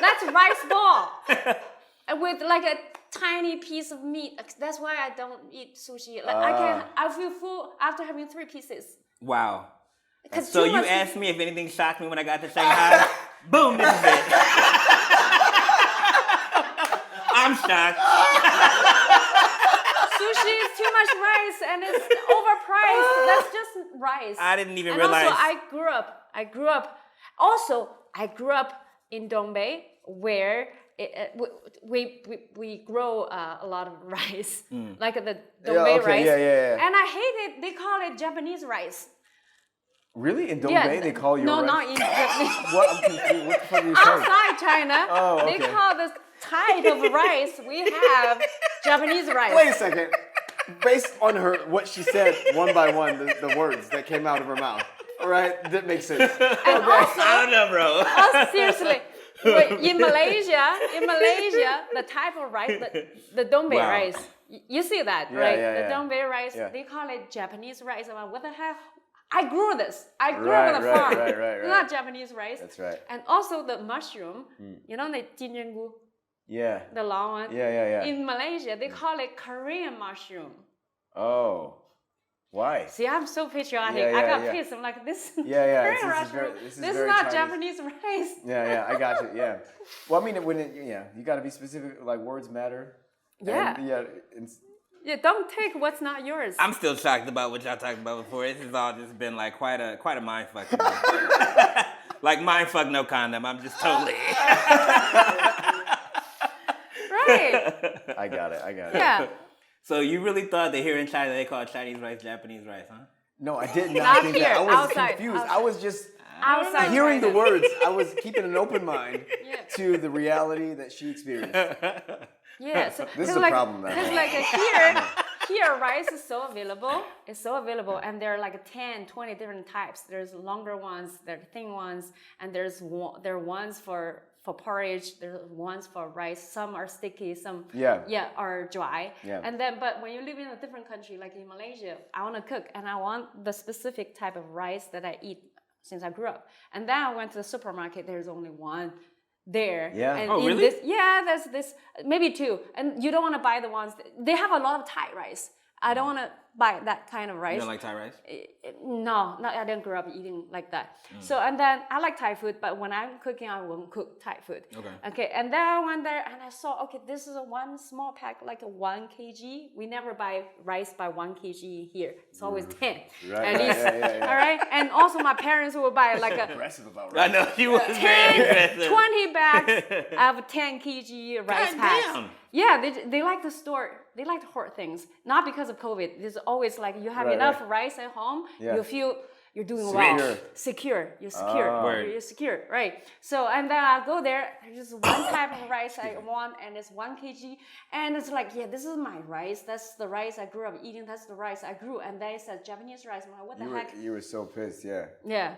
that's rice ball with like a tiny piece of meat. That's why I don't eat sushi. Like I feel full after having 3 pieces. Wow. 'Cause So too you much- asked me if anything shocked me when I got to Shanghai. Boom, this is it. I'm shocked. Sushi is too much rice and it's overpriced. That's just rice. I didn't even and realize. also, I grew up in Dongbei where we grow a lot of rice, like the Dongbei rice. Yeah. And I hate it. They call it Japanese rice. Really? In Dongbei, they call your no, rice? not in Japanese. What? I'm confused. What the fuck are you saying? Outside China, Oh, they okay. call this type of rice we have Japanese rice. Wait a second. Based on what she said, one by one, the words that came out of her mouth. All right, that makes sense. And also, I don't know, bro. seriously, wait, in Malaysia, the type of rice, the Dongbei Wow. rice, you see that, Yeah, right? yeah, The yeah. Dongbei rice, Yeah. they call it Japanese rice. I'm like, what the hell? I grew this. I grew Right, on a right, farm. right. It's not Japanese rice. That's right. And also the mushroom, you know the jinjengu, Yeah. the long one? Yeah. In Malaysia, they call it Korean mushroom. Oh. Why? See, I'm so patriotic. Yeah, I got yeah. pissed. I'm like, this Yeah. Korean This is mushroom. very- this is This is very not Chinese. Japanese rice. Yeah, I got you. Yeah. Well, I mean, you got to be specific. Like words matter. Yeah. And, it's, Yeah, don't take what's not yours. I'm still shocked about what y'all talked about before. This has all just been like quite a mind fuck. Like mind fuck, no condom. I'm just totally. Right. I got it. Yeah. So you really thought that here in China they call Chinese rice Japanese rice, huh? No, I did not Not think here, that. I was outside, confused. outside. I was just Outside hearing the China. words. I was keeping an open mind Yeah. to the reality that she experienced. Yeah. So, This is 'cause a problem now. Because like here rice is so available. It's so available, and there are like 10, 20 different types. There's longer ones, there are thin ones, and there are ones for porridge. There's ones for rice. Some are sticky. Some are dry. Yeah. And then, but when you live in a different country, like in Malaysia, I want to cook, and I want the specific type of rice that I eat since I grew up. And then I went to the supermarket. There's only one there. Yeah. And Oh, in really? there's this, maybe 2. And you don't want to buy the ones, they have a lot of Thai rice. I don't want to buy that kind of rice. You don't like Thai rice? No, I didn't grow up eating like that. So, and then I like Thai food, but when I'm cooking, I won't cook Thai food. Okay, and then I went there and I saw, okay, this is a one small pack, like a 1 kg. We never buy rice by 1 kg here. It's always 10 Right, at least. yeah. All right, and also my parents will buy like a Aggressive about I rice. know you was very 10, aggressive. 20 bags of 10 kg rice God packs. damn. Yeah, they like to store, they like to hoard things. Not because of COVID. There's always like you have Right, enough right. rice at home, Yeah. you feel you're doing Secure. well. Secure. You're secure. Word. You're secure, right? So, and then I go there, there's just one type of rice I want, and it's 1 kg. And it's like, yeah, this is my rice. That's the rice I grew up eating. That's the rice I grew. And then it says Japanese rice. I'm like, what the heck? You were so pissed, yeah. Yeah.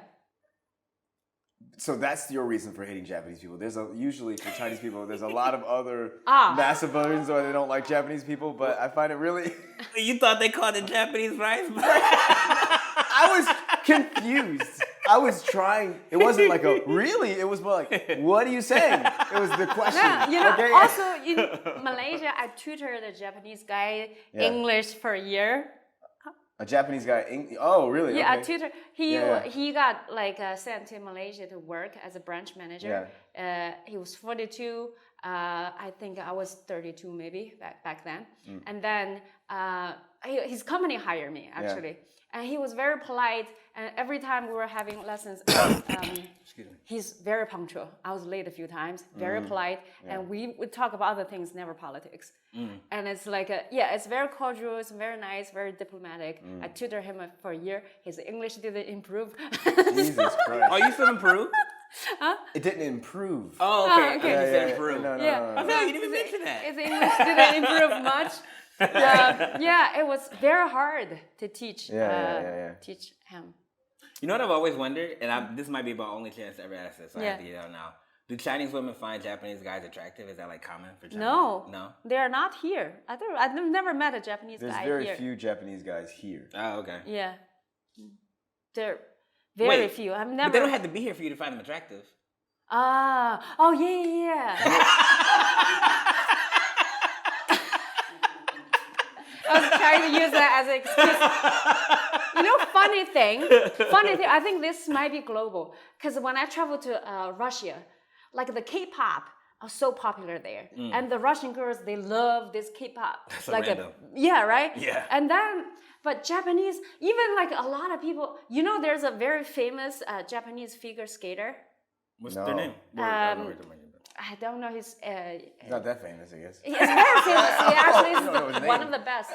So that's your reason for hating Japanese people. Usually for Chinese people, there's a lot of other Ah. massive reasons why they don't like Japanese people, but I find it really. You thought they called it Japanese rice? I was confused. I was trying. It wasn't like a really. It was more like, what are you saying? It was the question. Yeah, you know, okay? also in Malaysia, I tutored a Japanese guy Yeah. English for a year. A Japanese guy. Oh, really? Yeah, Okay. a tutor. He got like sent to Malaysia to work as a branch manager. He was 42. I think I was 32 maybe back then. And then his company hired me actually. And he was very polite. And every time we were having lessons, he's very punctual. I was late a few times, very polite. And we would talk about other things, never politics. And it's like, it's very cordial, it's very nice, very diplomatic. I tutored him for a year. His English didn't improve. Jesus Christ. Are you still in Peru? It didn't improve. Oh, okay. okay. You said improve. No, Yeah. I feel like you didn't even mention that. His English didn't improve much. Yeah, it was very hard to teach. Teach him. You know what I've always wondered, and this might be my only chance to ever ask this, so I Yeah. have to get it out now. Do Chinese women find Japanese guys attractive? Is that like common for Chinese? No, they are not here. I've never met a Japanese There's guy very here. few Japanese guys here. Oh, okay. Yeah, they're very Wait, few. I've But never. they don't have to be here for you to find them attractive. Oh yeah. I was trying to use that as an excuse. You know, funny thing. I think this might be global because when I travel to Russia, like the K-pop are so popular there, and the Russian girls they love this K-pop. That's so like random. yeah, right. Yeah. And then, but Japanese, even like a lot of people, you know, there's a very famous Japanese figure skater. What's No. their name? I don't know his. He's not that famous, I guess. He's very famous. He actually I don't know his is one name. of the best.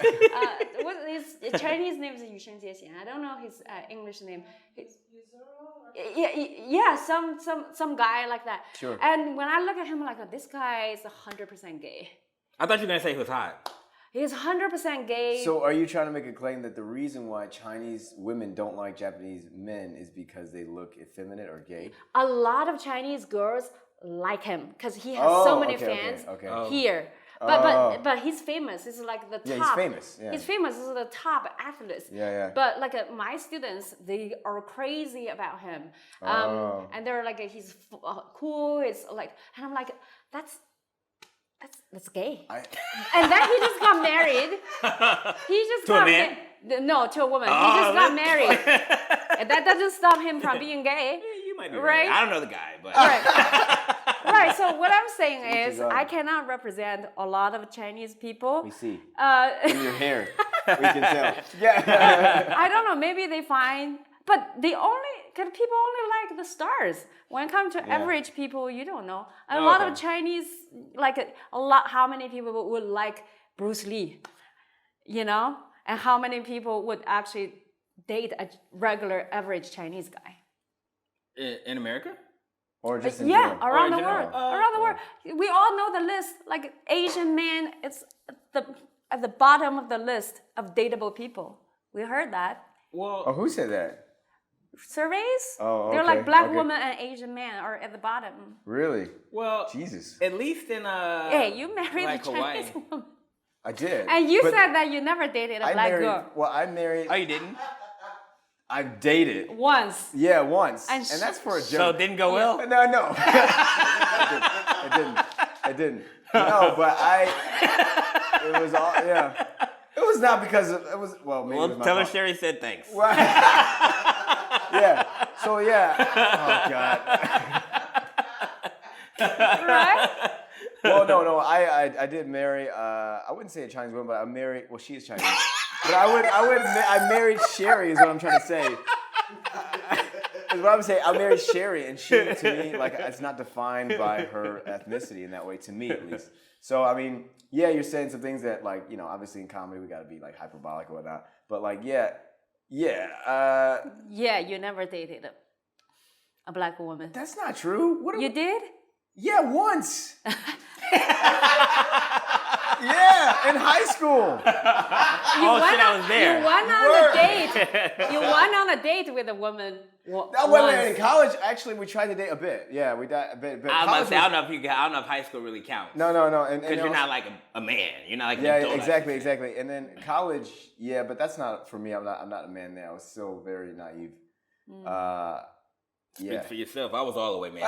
What his Chinese name is Yu Shen Jie. I don't know his English name. Yeah, some guy like that. Sure. And when I look at him, I'm like, this guy is 100% gay. I thought you were going to say he was hot. He's 100% gay. So are you trying to make a claim that the reason why Chinese women don't like Japanese men is because they look effeminate or gay? A lot of Chinese girls like him because he has so many fans here. But he's famous. He's like the top. Yeah, he's famous. Yeah. He's famous. He's the top athlete. Yeah. But like my students, they are crazy about him. And they're like, he's cool. It's like, and I'm like, that's gay. And then he just got married. He just To a man? No, to a woman. He just got married. And that doesn't stop him from being gay. You might be right. I don't know the guy, but. Right. So what I'm saying is, I cannot represent a lot of Chinese people. We see. In your hair. We can tell. I don't know. Maybe they find, but because people only like the stars. When it comes to average people, you don't know. And a lot of Chinese, like how many people would like Bruce Lee, you know? And how many people would actually date a regular average Chinese guy? In America? Or just in general? Around the world. Around the world. We all know the list. Like Asian man, it's at the bottom of the list of dateable people. We heard that. Well, Oh, who said that? Surveys? Oh, They're okay, like black okay. woman and Asian man are at the bottom. Really? well, Jesus. at least in Hey, you married like a Chinese Hawaii. woman. I did. And you but said that you never dated a I black married, girl. Well, I married. Oh, you didn't? I've dated. Once. Yeah, once. And And that's for a So joke. it didn't go well? No. I didn't. No, but it was all, yeah. It was not because it was, well, maybe it was Well, my tell her fault. Sherry said thanks. Yeah. So, yeah. Oh, God. Right? Well, no. I did marry, I wouldn't say a Chinese woman, but I married, well, she is Chinese. But I married Sherry is what I'm trying to say. Is what I'm saying. I married Sherry, and she, to me, like, it's not defined by her ethnicity in that way, to me at least. So, I mean, yeah, you're saying some things that, like, you know, obviously in comedy we got to be, like, hyperbolic or whatnot. But, like, yeah. Yeah, you never dated a black woman. That's not true. You did? Yeah, once. Yeah, in high school. I was there. You went on a date. You went on a date with a woman. Wait, in college, actually, we tried to date a bit. Yeah, we did a bit. I was about to say, I don't know if high school really counts. No. Because you're not like a man. You're not like an Yeah, adult. exactly. And then college, yeah, but that's not for me. I'm not a man now. I was still very naive. Speak Yeah. for yourself. I was all the way man.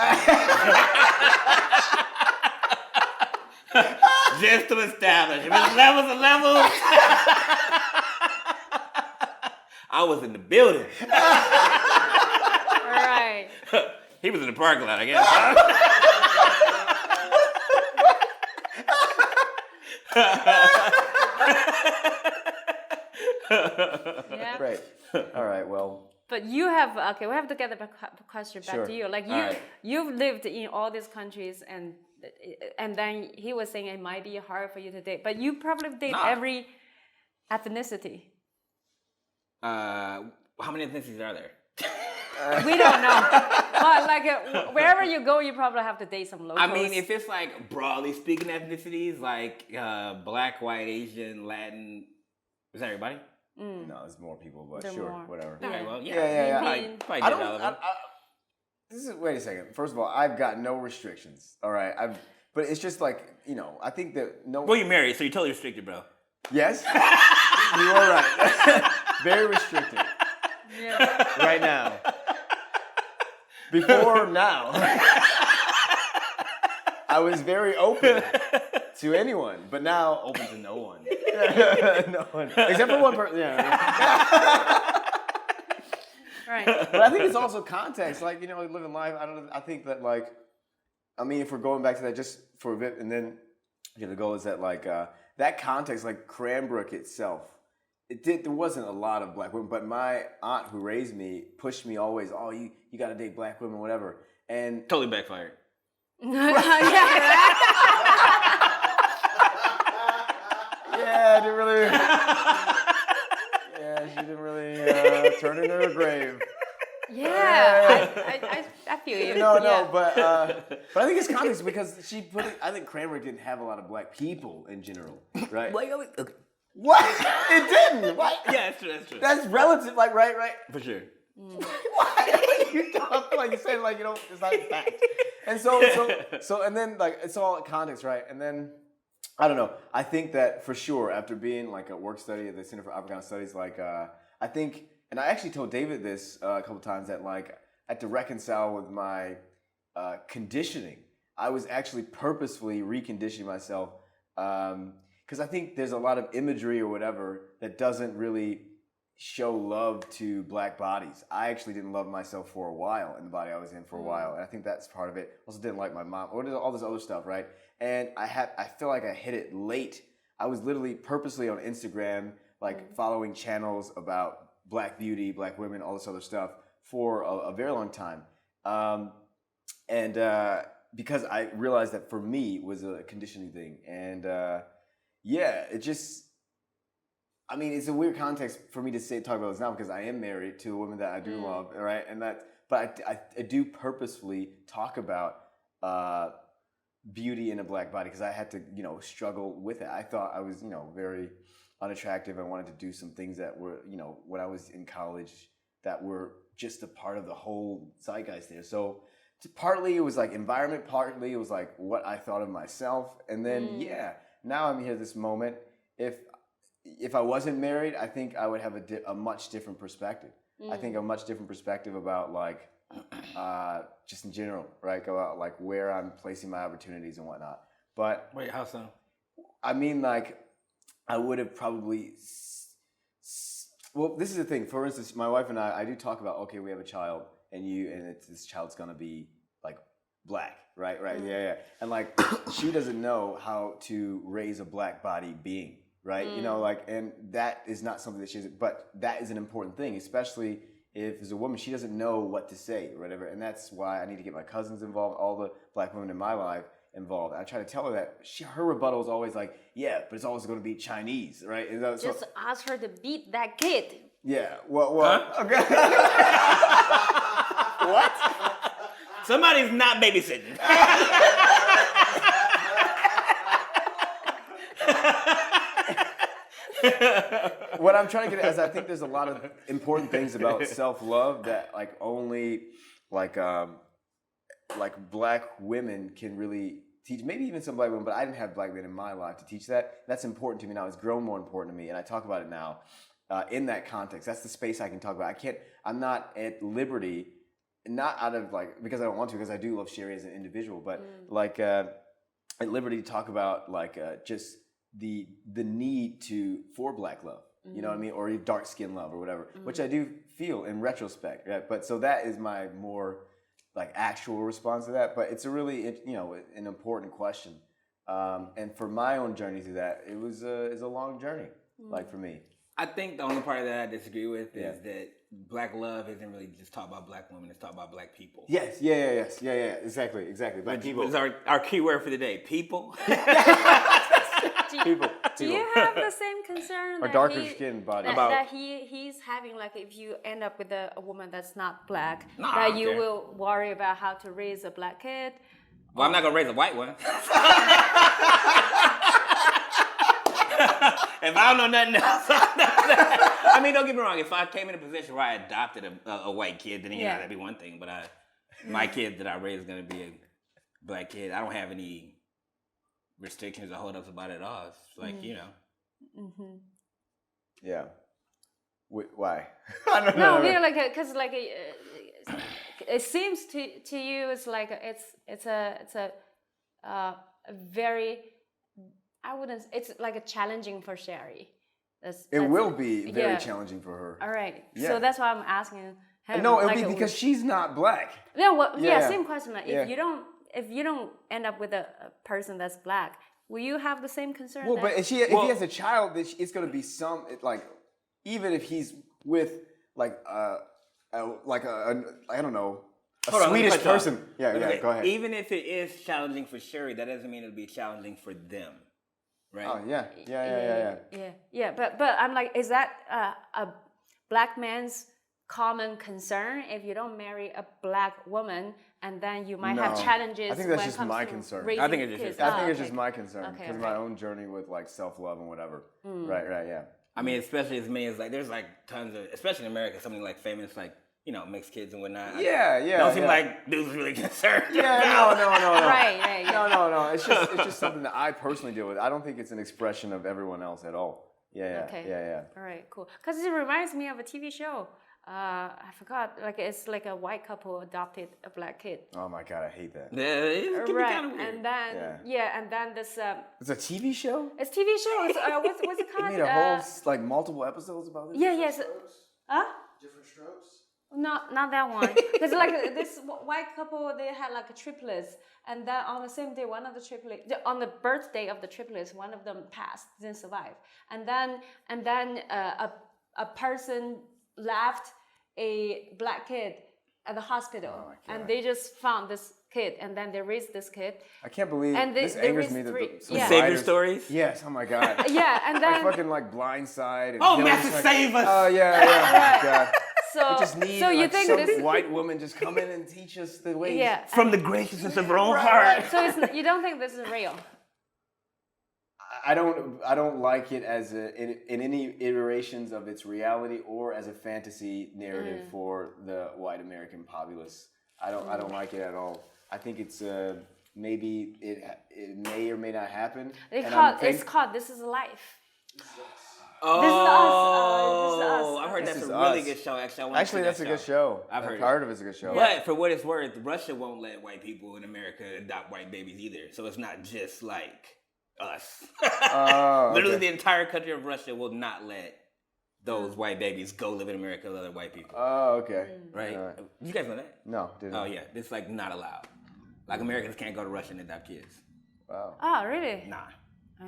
Just to establish. If it's levels and levels. I was in the building. Right. He was in the parking lot, I guess. Yeah. Right. All right. Well. But you have we have to get the question back Sure. to you. Like you've lived in all these countries, and then he was saying it might be hard for you to date, but you probably date every ethnicity. How many ethnicities are there? We don't know. But like wherever you go, you probably have to date some locals. I mean, if it's like broadly speaking ethnicities, like black, white, Asian, Latin, is that everybody? No, there's more people, but There are sure, more. whatever. Okay, well, Yeah. Probably I did don't. all of them. Wait a second. First of all, I've got no restrictions. All right, but it's just like I think that no. Well, you're married, so you're totally restricted, bro. Yes, you are right. Very restricted. Yeah. Right now. Before now, I was very open to anyone, but now open to no one. No one, except for one person. Yeah. Right. But I think it's also context, like living life. I think that if we're going back to that just for a bit, and then the goal is that that context, like Cranbrook itself, there wasn't a lot of black women, but my aunt who raised me pushed me always. Oh, you got to date black women, whatever, and Totally backfired. yeah, didn't really. Yeah, she didn't really turn into her grave. Yeah, I feel you. No, but I think it's context because she put it. I think Cranbrook didn't have a lot of black people in general, right? Okay. What? It didn't. What? Yeah, that's true. That's relative. Like, right. For sure. Why? You don't feel like you said it's not a fact. And so, and then it's all context, right? And then I don't know. I think that for sure after being a work study at the Center for Africana Studies, I think, and I actually told David this a couple times that I had to reconcile with my conditioning. I was actually purposefully reconditioning myself because I think there's a lot of imagery or whatever that doesn't really show love to black bodies. I actually didn't love myself for a while in the body I was in for a while, and I think that's part of it. Also didn't like my mom, or all this other stuff, right? And I feel like I hit it late. I was literally purposely on Instagram, following channels about black beauty, black women, all this other stuff for a very long time. Because I realized that for me it was a conditioning thing. And it just, it's a weird context for me to talk about this now because I am married to a woman that I do love, right? But I do purposefully talk about beauty in a black body because I had to, struggle with it. I thought I was, very unattractive. I wanted to do some things that were, when I was in college that were just a part of the whole zeitgeist there. So partly it was environment, partly it was what I thought of myself. And then, now I'm here this moment. If I wasn't married, I think I would have a much different perspective. I think a much different perspective about just in general, right? About where I'm placing my opportunities and whatnot. But wait, how so? I would have probably. Well, this is the thing. For instance, my wife and I do talk about, okay, we have a child, and this child's gonna be black, right? Yeah. And she doesn't know how to raise a black body being, right? And that is not something that but that is an important thing, especially if there's a woman, she doesn't know what to say or whatever. And that's why I need to get my cousins involved, all the black women in my life involved. And I try to tell her that her rebuttal is always yeah, but it's always going to be Chinese, right? And Just ask her to beat that kid. Yeah. Well. Huh? Okay. What? Somebody's not babysitting. What I'm trying to get at is I think there's a lot of important things about self-love that only black women can really teach. Maybe even some black women, but I didn't have black women in my life to teach that. That's important to me now. It's grown more important to me, and I talk about it now in that context. That's the space I can talk about. I'm not at liberty, not out of because I don't want to, because I do love Sherry as an individual, but at liberty to talk about just the need for black love, you know what I mean, or dark skin love or whatever, which I do feel in retrospect, right? But so that is my more actual response to that. But it's a really an important question, and for my own journey through that, it was a long journey, for me. I think the only part of that I disagree with is that black love isn't really just talk about black women, it's talk about black people. Yes, yeah, exactly. Black people is our key word for the day, people. Do Do you have the same concern? Or darker skin body. That he's having, like, if you end up with a woman that's not black, Nah, I that don't you care. will worry about how to raise a black kid. Well, I'm not gonna raise a white one. If I don't know nothing else, I mean, don't get me wrong. If I came in a position where I adopted a white kid, then that'd be one thing. But my kid that I raise is gonna be a black kid. I don't have any restrictions or holdups about it at all. It's like Yeah. Why? I don't No, know. yeah, like, because like it seems to you it's like it's a very, I wouldn't. It's like a challenging for Sherry. It will be very yeah. challenging for her. All right. Yeah. So that's why I'm asking him. No, it'll like, be because she's not black. No, well, Yeah. same question. Like, Yeah. if you don't end up with a person that's black, will you have the same concern? Well, but if he has a child, it's going to be even if he's with I don't know, a Hold on, let me Swedish cut you off. person. Yeah, go ahead. Even if it is challenging for Sherry, that doesn't mean it'll be challenging for them, right? Oh yeah. Yeah. But I'm like, is that a black man's common concern if you don't marry a black woman, and then you might have No. challenges? I think that's when it just comes my to concern. raising I think it's just kids? your I think it's okay. just my concern Okay, because of okay. my own journey with like self-love and whatever. Right, yeah. I mean, especially as many as like, there's like tons of, especially in America, something like famous, like, mixed kids and whatnot. Yeah. Don't seem like dudes really concerned. Yeah, no. Right, yeah. No. It's just something that I personally deal with. I don't think it's an expression of everyone else at all. Yeah. Okay. Yeah. All right, cool. Because it reminds me of a TV show. I forgot. Like, it's like a white couple adopted a black kid. Oh my god, I hate that. Yeah, it can be Right, kind of weird. and then and then this. It's a TV show? It's TV show. It's, what's it They called? made a whole multiple episodes about this? Yeah, yes. Huh? Different strokes? Not that one. Because like this white couple, they had like a triplets, and then on the same day, one of the triplets, on the birthday of the triplets, one of them passed, didn't survive, and then a person left a black kid at the hospital, Oh my God. and they just found this kid, and then they raised this kid. I can't believe And this they angers raised me that three- some yeah. Savior writers- stories? Yes, oh my god. Yeah, and Like then fucking like Blindside. And Oh, Hills, Master like, Save Us! Oh yeah, oh my god. so I just need so you like, think some this? white woman just come in and teach us the ways. Yeah. From the graciousness of her own heart. So you don't think this is real? I don't like it as in any iterations of its reality or as a fantasy narrative for the white American populace. I don't like it at all. I think it's maybe it may or may not happen. It's called This Is Life. Oh, This is us. I've heard This that's is a really us. good show. Actually, That's a good show. I've heard part of it's a good show. But for what it's worth, Russia won't let white people in America adopt white babies either. So it's not just like us. Oh, Literally, okay. the entire country of Russia will not let those white babies go live in America with other white people. Oh, okay. Right? All right. You guys know that? No, didn't. Oh yeah, it's like not allowed. Like Americans can't go to Russia and adopt kids. Wow. Oh, really? Nah.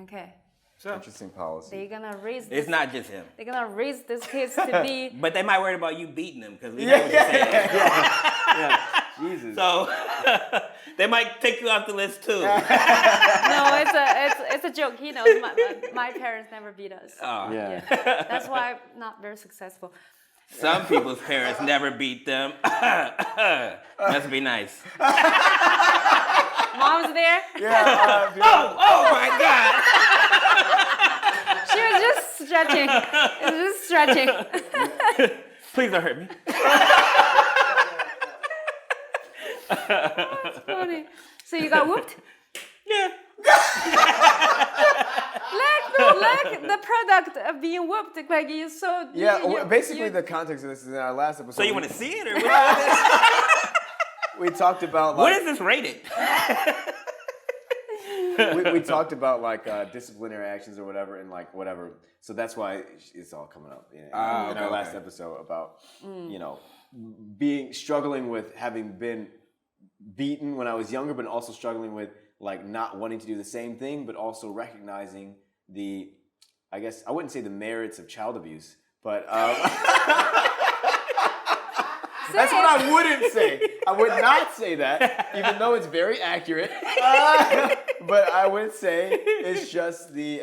Okay. So Interesting policy. They're gonna raise. it's not just him. They're gonna raise these kids to be. But they might worry about you beating them because we know what you're saying. Yeah. Jesus. So they might take you off the list too. No, it's a joke. He knows my parents never beat us. Oh. Yeah. That's why I'm not very successful. Some people's parents never beat them. Must be nice. Mom's there. Yeah. Oh my God! She was just stretching. It was just stretching. Please don't hurt me. That's funny. So you got whooped? Yeah. Like the product of being whooped. Like you so. Basically the context of this is in our last episode. So you want to see it or what? We talked about What like is this rated? we talked about like disciplinary actions or whatever and like whatever. So that's why it's all coming up in our last episode about struggling with having been beaten when I was younger, but also struggling with like not wanting to do the same thing, but also recognizing I guess I wouldn't say the merits of child abuse, but that's what I wouldn't say. I would not say that, even though it's very accurate. but I would say it's just the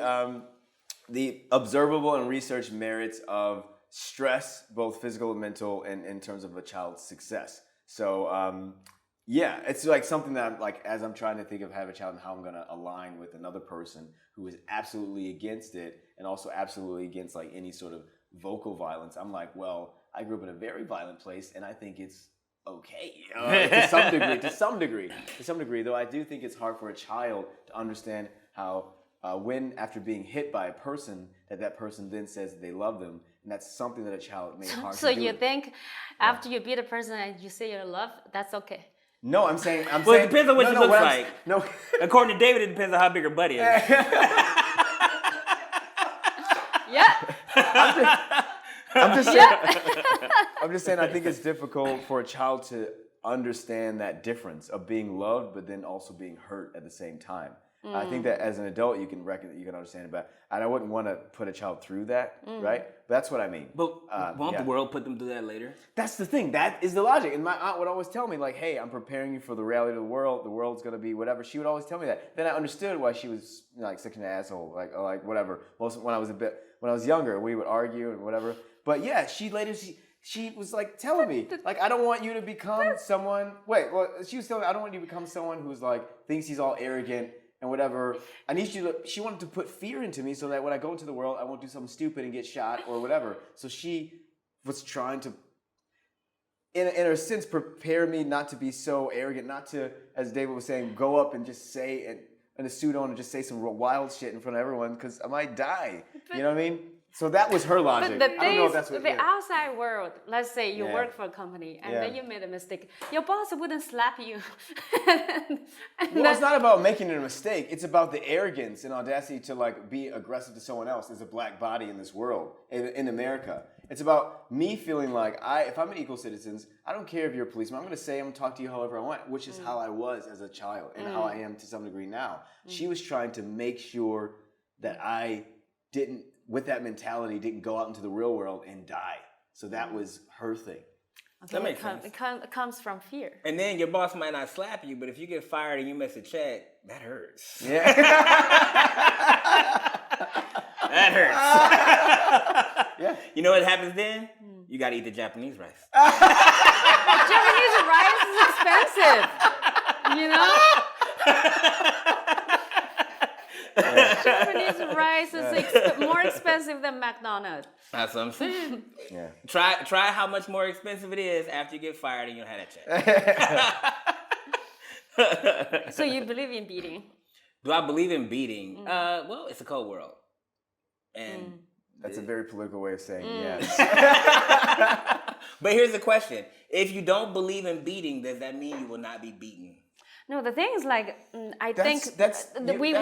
observable and research merits of stress, both physical and mental, and in terms of a child's success. So, yeah, it's like something that I'm like, as I'm trying to think of having a child and how I'm going to align with another person who is absolutely against it and also absolutely against like any sort of vocal violence. I'm like, well, I grew up in a very violent place and I think it's okay to some degree, though I do think it's hard for a child to understand how when after being hit by a person that person then says they love them, and that's something that a child may hard So to do. you think after you beat a person and you say you love, that's okay? No, I'm saying. Well, it depends on what she looks like. No. According to David, it depends on how big her butt is. Yeah. I'm just saying. I'm just saying. I think it's difficult for a child to understand that difference of being loved, but then also being hurt at the same time. I think that as an adult, you can understand it, but I wouldn't want to put a child through that, right? But that's what I mean. But won't the world put them through that later? That's the thing. That is the logic. And my aunt would always tell me, like, hey, I'm preparing you for the reality of the world. The world's going to be whatever. She would always tell me that. Then I understood why she was, like, such an asshole, like whatever. Most when I was younger, we would argue and whatever. But yeah, she was like telling me, like, I don't want you to become someone. She was telling me, I don't want you to become someone who's like thinks he's all arrogant and whatever. I need you to. She wanted to put fear into me so that when I go into the world, I won't do something stupid and get shot or whatever. So she was trying to, in a sense, prepare me not to be so arrogant, not to, as David was saying, go up and just say in a suit on and just say some wild shit in front of everyone because I might die. You know what I mean? So that was her logic. But the I don't know if thing that's is, what. the outside world, let's say you Yeah. work for a company and Yeah. then you made a mistake. Your boss wouldn't slap you. Well, it's not about making a mistake. It's about the arrogance and audacity to like be aggressive to someone else as a black body in this world, in America. It's about me feeling like if I'm an equal citizen, I don't care if you're a policeman. I'm going to say I'm going to talk to you however I want, which is how I was as a child and how I am to some degree now. She was trying to make sure that I didn't, with that mentality, didn't go out into the real world and die. So that was her thing. Okay, That makes sense. It comes from fear. And then your boss might not slap you, but if you get fired and you miss a check, that hurts. Yeah. That hurts. Yeah. You know what happens then? You got to eat the Japanese rice. Japanese rice is expensive. You know? Japanese rice is more expensive than McDonald's. That's what I'm saying. Yeah. Try how much more expensive it is after you get fired and you don't have that check. So you believe in beating? Do I believe in beating? Well, it's a cold world. And That's a very political way of saying yes. But here's the question. If you don't believe in beating, does that mean you will not be beaten? No, the thing is like I think that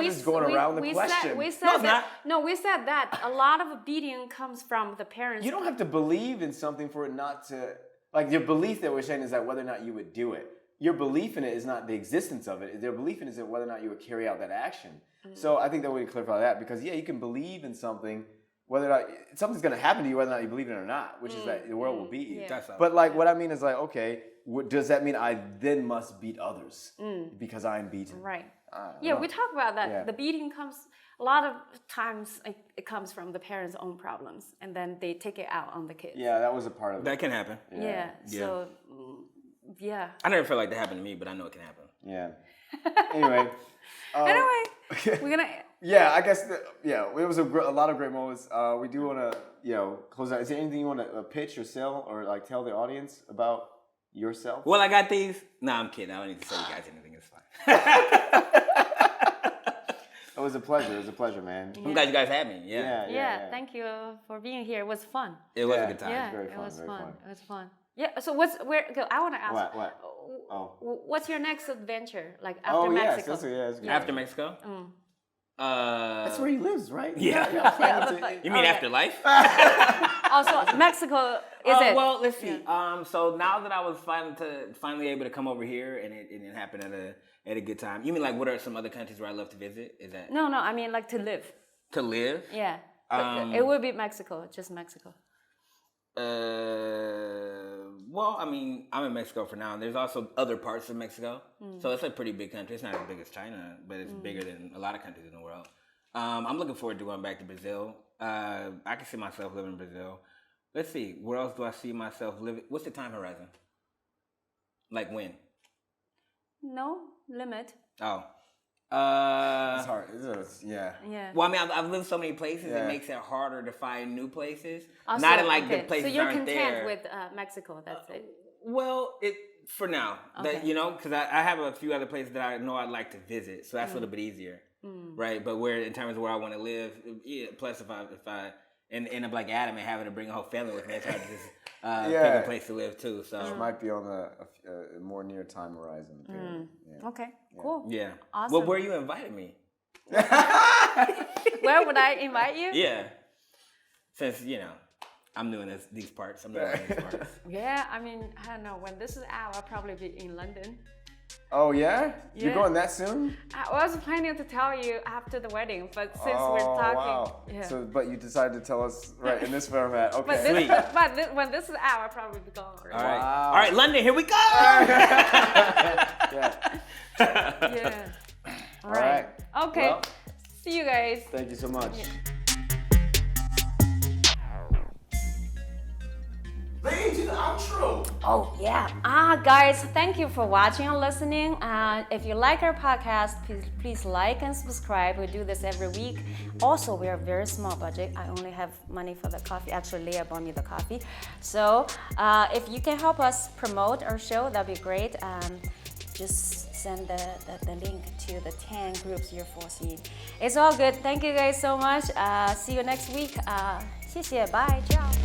is going around the question. We said No, it's that. not. No, we said that a lot of beating comes from the parents. You don't have to believe in something for it not to, like your belief that we're saying is that whether or not you would do it. Your belief in it is not the existence of it. Their belief in it is that whether or not you would carry out that action. So I think that we can clarify that because you can believe in something, whether or not something's going to happen to you, whether or not you believe it or not, which is that the world will beat you. Yeah. That's all. But like what I mean is like, okay, does that mean I then must beat others because I'm beaten? Right. I don't Yeah, know. we talk about that. Yeah. The beating comes a lot of times. It comes from the parents' own problems, and then they take it out on the kids. Yeah, that was a part of it. That can happen. Yeah. So, yeah. I never felt like that happened to me, but I know it can happen. Yeah. Anyway. Anyway, we're gonna. Yeah, I guess. It was a lot of great moments. We do want to, close out. Is there anything you want to pitch or sell or like tell the audience about yourself? Well, I got these. Nah, I'm kidding. I don't need to tell you guys anything. It's fine. It was a pleasure. It was a pleasure, man. I'm glad you guys had me. Yeah. Yeah, thank you for being here. It was fun. It was Yeah. a good time. Yeah, very it fun, was very fun. fun. It was fun. Yeah. So I want to ask. What? Oh. What's your next adventure? Like after Oh, yes. Mexico? That's good. After Mexico? That's where he lives, right? Yeah. You mean Okay. after life? Also, Mexico is it? Well, let's see. So now that I was finally able to come over here and it happened at a good time. You mean like what are some other countries where I love to visit? Is that No, I mean like to live. to live? Yeah. But it would be Mexico, just Mexico. Well, I mean, I'm in Mexico for now. There's also other parts of Mexico. So it's a pretty big country. It's not as big as China, but it's bigger than a lot of countries in the world. I'm looking forward to going back to Brazil. I can see myself living in Brazil. Let's see. Where else do I see myself living? What's the time horizon? Like when? No limit. Oh. It's hard. Yeah. Yeah. Well, I mean, I've lived so many places. Yeah. It makes it harder to find new places. Also, Not in like okay. the places So you're aren't content there. with Mexico, that's it. Well, it for now. Okay. That, you know, because I have a few other places that I know I'd like to visit, so that's a little bit easier, right? But where in terms of where I want to live, yeah. Plus, if I end up like Adam and having to bring a whole family with me, it's hard to just pick a place to live too. So It might be on a more near time horizon. Yeah. Okay, cool. yeah. Awesome. Well, where you invited me? Where would I invite you? Yeah. Since I'm doing these parts. I'm doing these parts. Yeah, I mean, I don't know. When this is out, I'll probably be in London. Oh yeah? You're Yeah. going that soon? I was planning to tell you after the wedding, but since we're talking, Wow. yeah. So, but you decided to tell us right in this format. Okay. but Sweet. when this is out, I'll probably be gone. Already. All right. Wow. All right, London, here we go. Yeah. Yeah. All right. Okay. Well, See you guys. thank you so much. Lead to the outro. Oh yeah. Guys, thank you for watching and listening. If you like our podcast, please like and subscribe. We do this every week. Also, we're a very small budget. I only have money for the coffee. Actually, Leah bought me the coffee. So if you can help us promote our show, that'd be great. Just send the link to the 10 groups you're foreseeing. It's all good. Thank you guys so much. See you next week. 谢谢. Bye. Ciao.